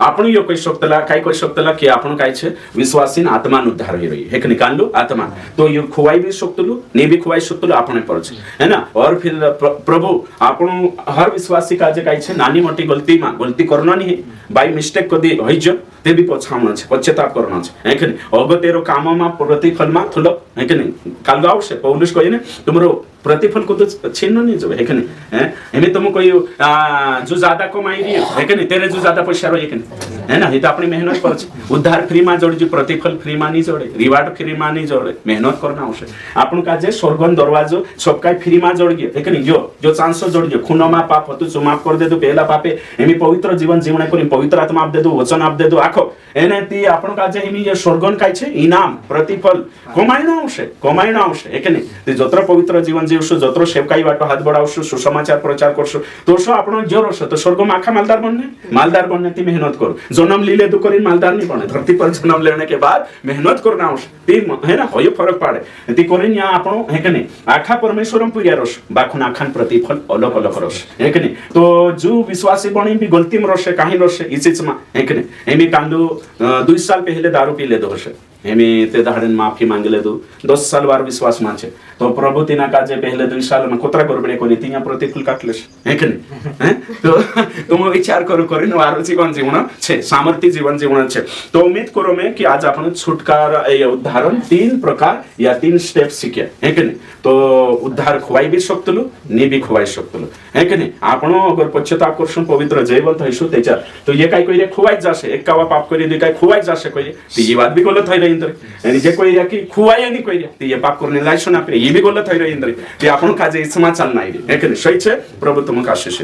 आपण यो कहि शकतला काय कहि शकतला की आपण काय छे विश्वासी न आत्मा न उद्धार होई रही है कि निकाललो आत्मा तो यो खुवाई भी शकतलु ने भी खुवाई शकतलु आपण पर छे है ना और फिर प्रभु आपण हर विश्वासी काजे काय छे नानी मोटी गलती करना नहीं बाय मिस्टेक कदी होई जो ते भी पछामना छे पश्चाताप करना छे है कि अगतेरो काम में प्रतिफल में थुलो है कि नहीं काल गावशे पौलुस कहि ने तुमरो प्रतिफल को तो छीन नहीं जो है कि नहीं एमे तुम कोई जो ज्यादा कमाई रही है कि नहीं तेरे जो ज्यादा पैसा रही है ना ये तो अपनी मेहनत पर उद्धार फ्री में जोड़ जो प्रतिफल फ्री में नहीं जोड़े रिवार्ड फ्री में नहीं जोड़े मेहनत करना आवश्य आपण का जे स्वर्गन दरवाजो सबका फ्री में जोड़ गए है कि नहीं जो चांस जोड़ गए खून में पाप होतु जो माफ कर दे दो पहला पापे एमी पवित्र जीवन जीवन करी पवित्र आत्मा आप दे दो वचन आप दे दो आखो एने ती आपण का जे एमी जे स्वर्गन काय छे इनाम प्रतिफल कमाईना आवश्य है कि नहीं ते जत्र पवित्र जीवन जीवशु जत्रो सेवकाई वाटो हाथ बढ़ावशु सुसमाचार प्रचार करशु तोसो आपण जोरशो तो स्वर्ग में आखा मालदार बनने ती मेहनत करो जन्म लीले तो करी मालदार नहीं बने धरती पर जन्म लेने के बाद मेहनत करना आवश्यक ती है ना होय फरक पाड़े ती करिन या आपण है कि नहीं आखा परमेश्वरम पुरिया रस बाखुन आखान प्रतिफल अलग अलग रस है कि नहीं तो जो विश्वासी बणी भी गलती में रसे काहे रसे ई चीज में है कि नहीं एमी कांदो 2 साल पहले दारू पी ले दो हसे एमी ते दाहड़न माफी मांगे ले दो 10 साल बार विश्वास मान छे तो प्रभु तिना काजे पहले 2 साल में कोतरा गड़बड़े कोनी तिया प्रतिफल काटलेस है कि नहीं हैं तो तुम विचार करो करिन वारो जीवन जीवन छे सामर्थ्य जीवन जीवन छे तो उम्मीद करो मैं कि आज आपण छुटकारा ए उदाहरण 3 प्रकार या 3 स्टेप सीखे है कि नहीं तो उद्धार खुवाई भी शकतलु ने भी खुवाई शकतलु है कि नहीं आपण अगर पश्चाताप करसु पवित्र जीवन थईसु तेचा तो ये काय कइरे खुवाई जासे एक कावा पाप करी दे काय खुवाई जासे कइरे तो ये बात भी गलत है इंद्र यानी जे कोई कि खुवाई नहीं कइरे तो ये पाप करने लायसन आपे ये भी गलत है इंद्र ये आपण काजे समाचार नाही है कि नहीं सही छे प्रभु तुमका आशीष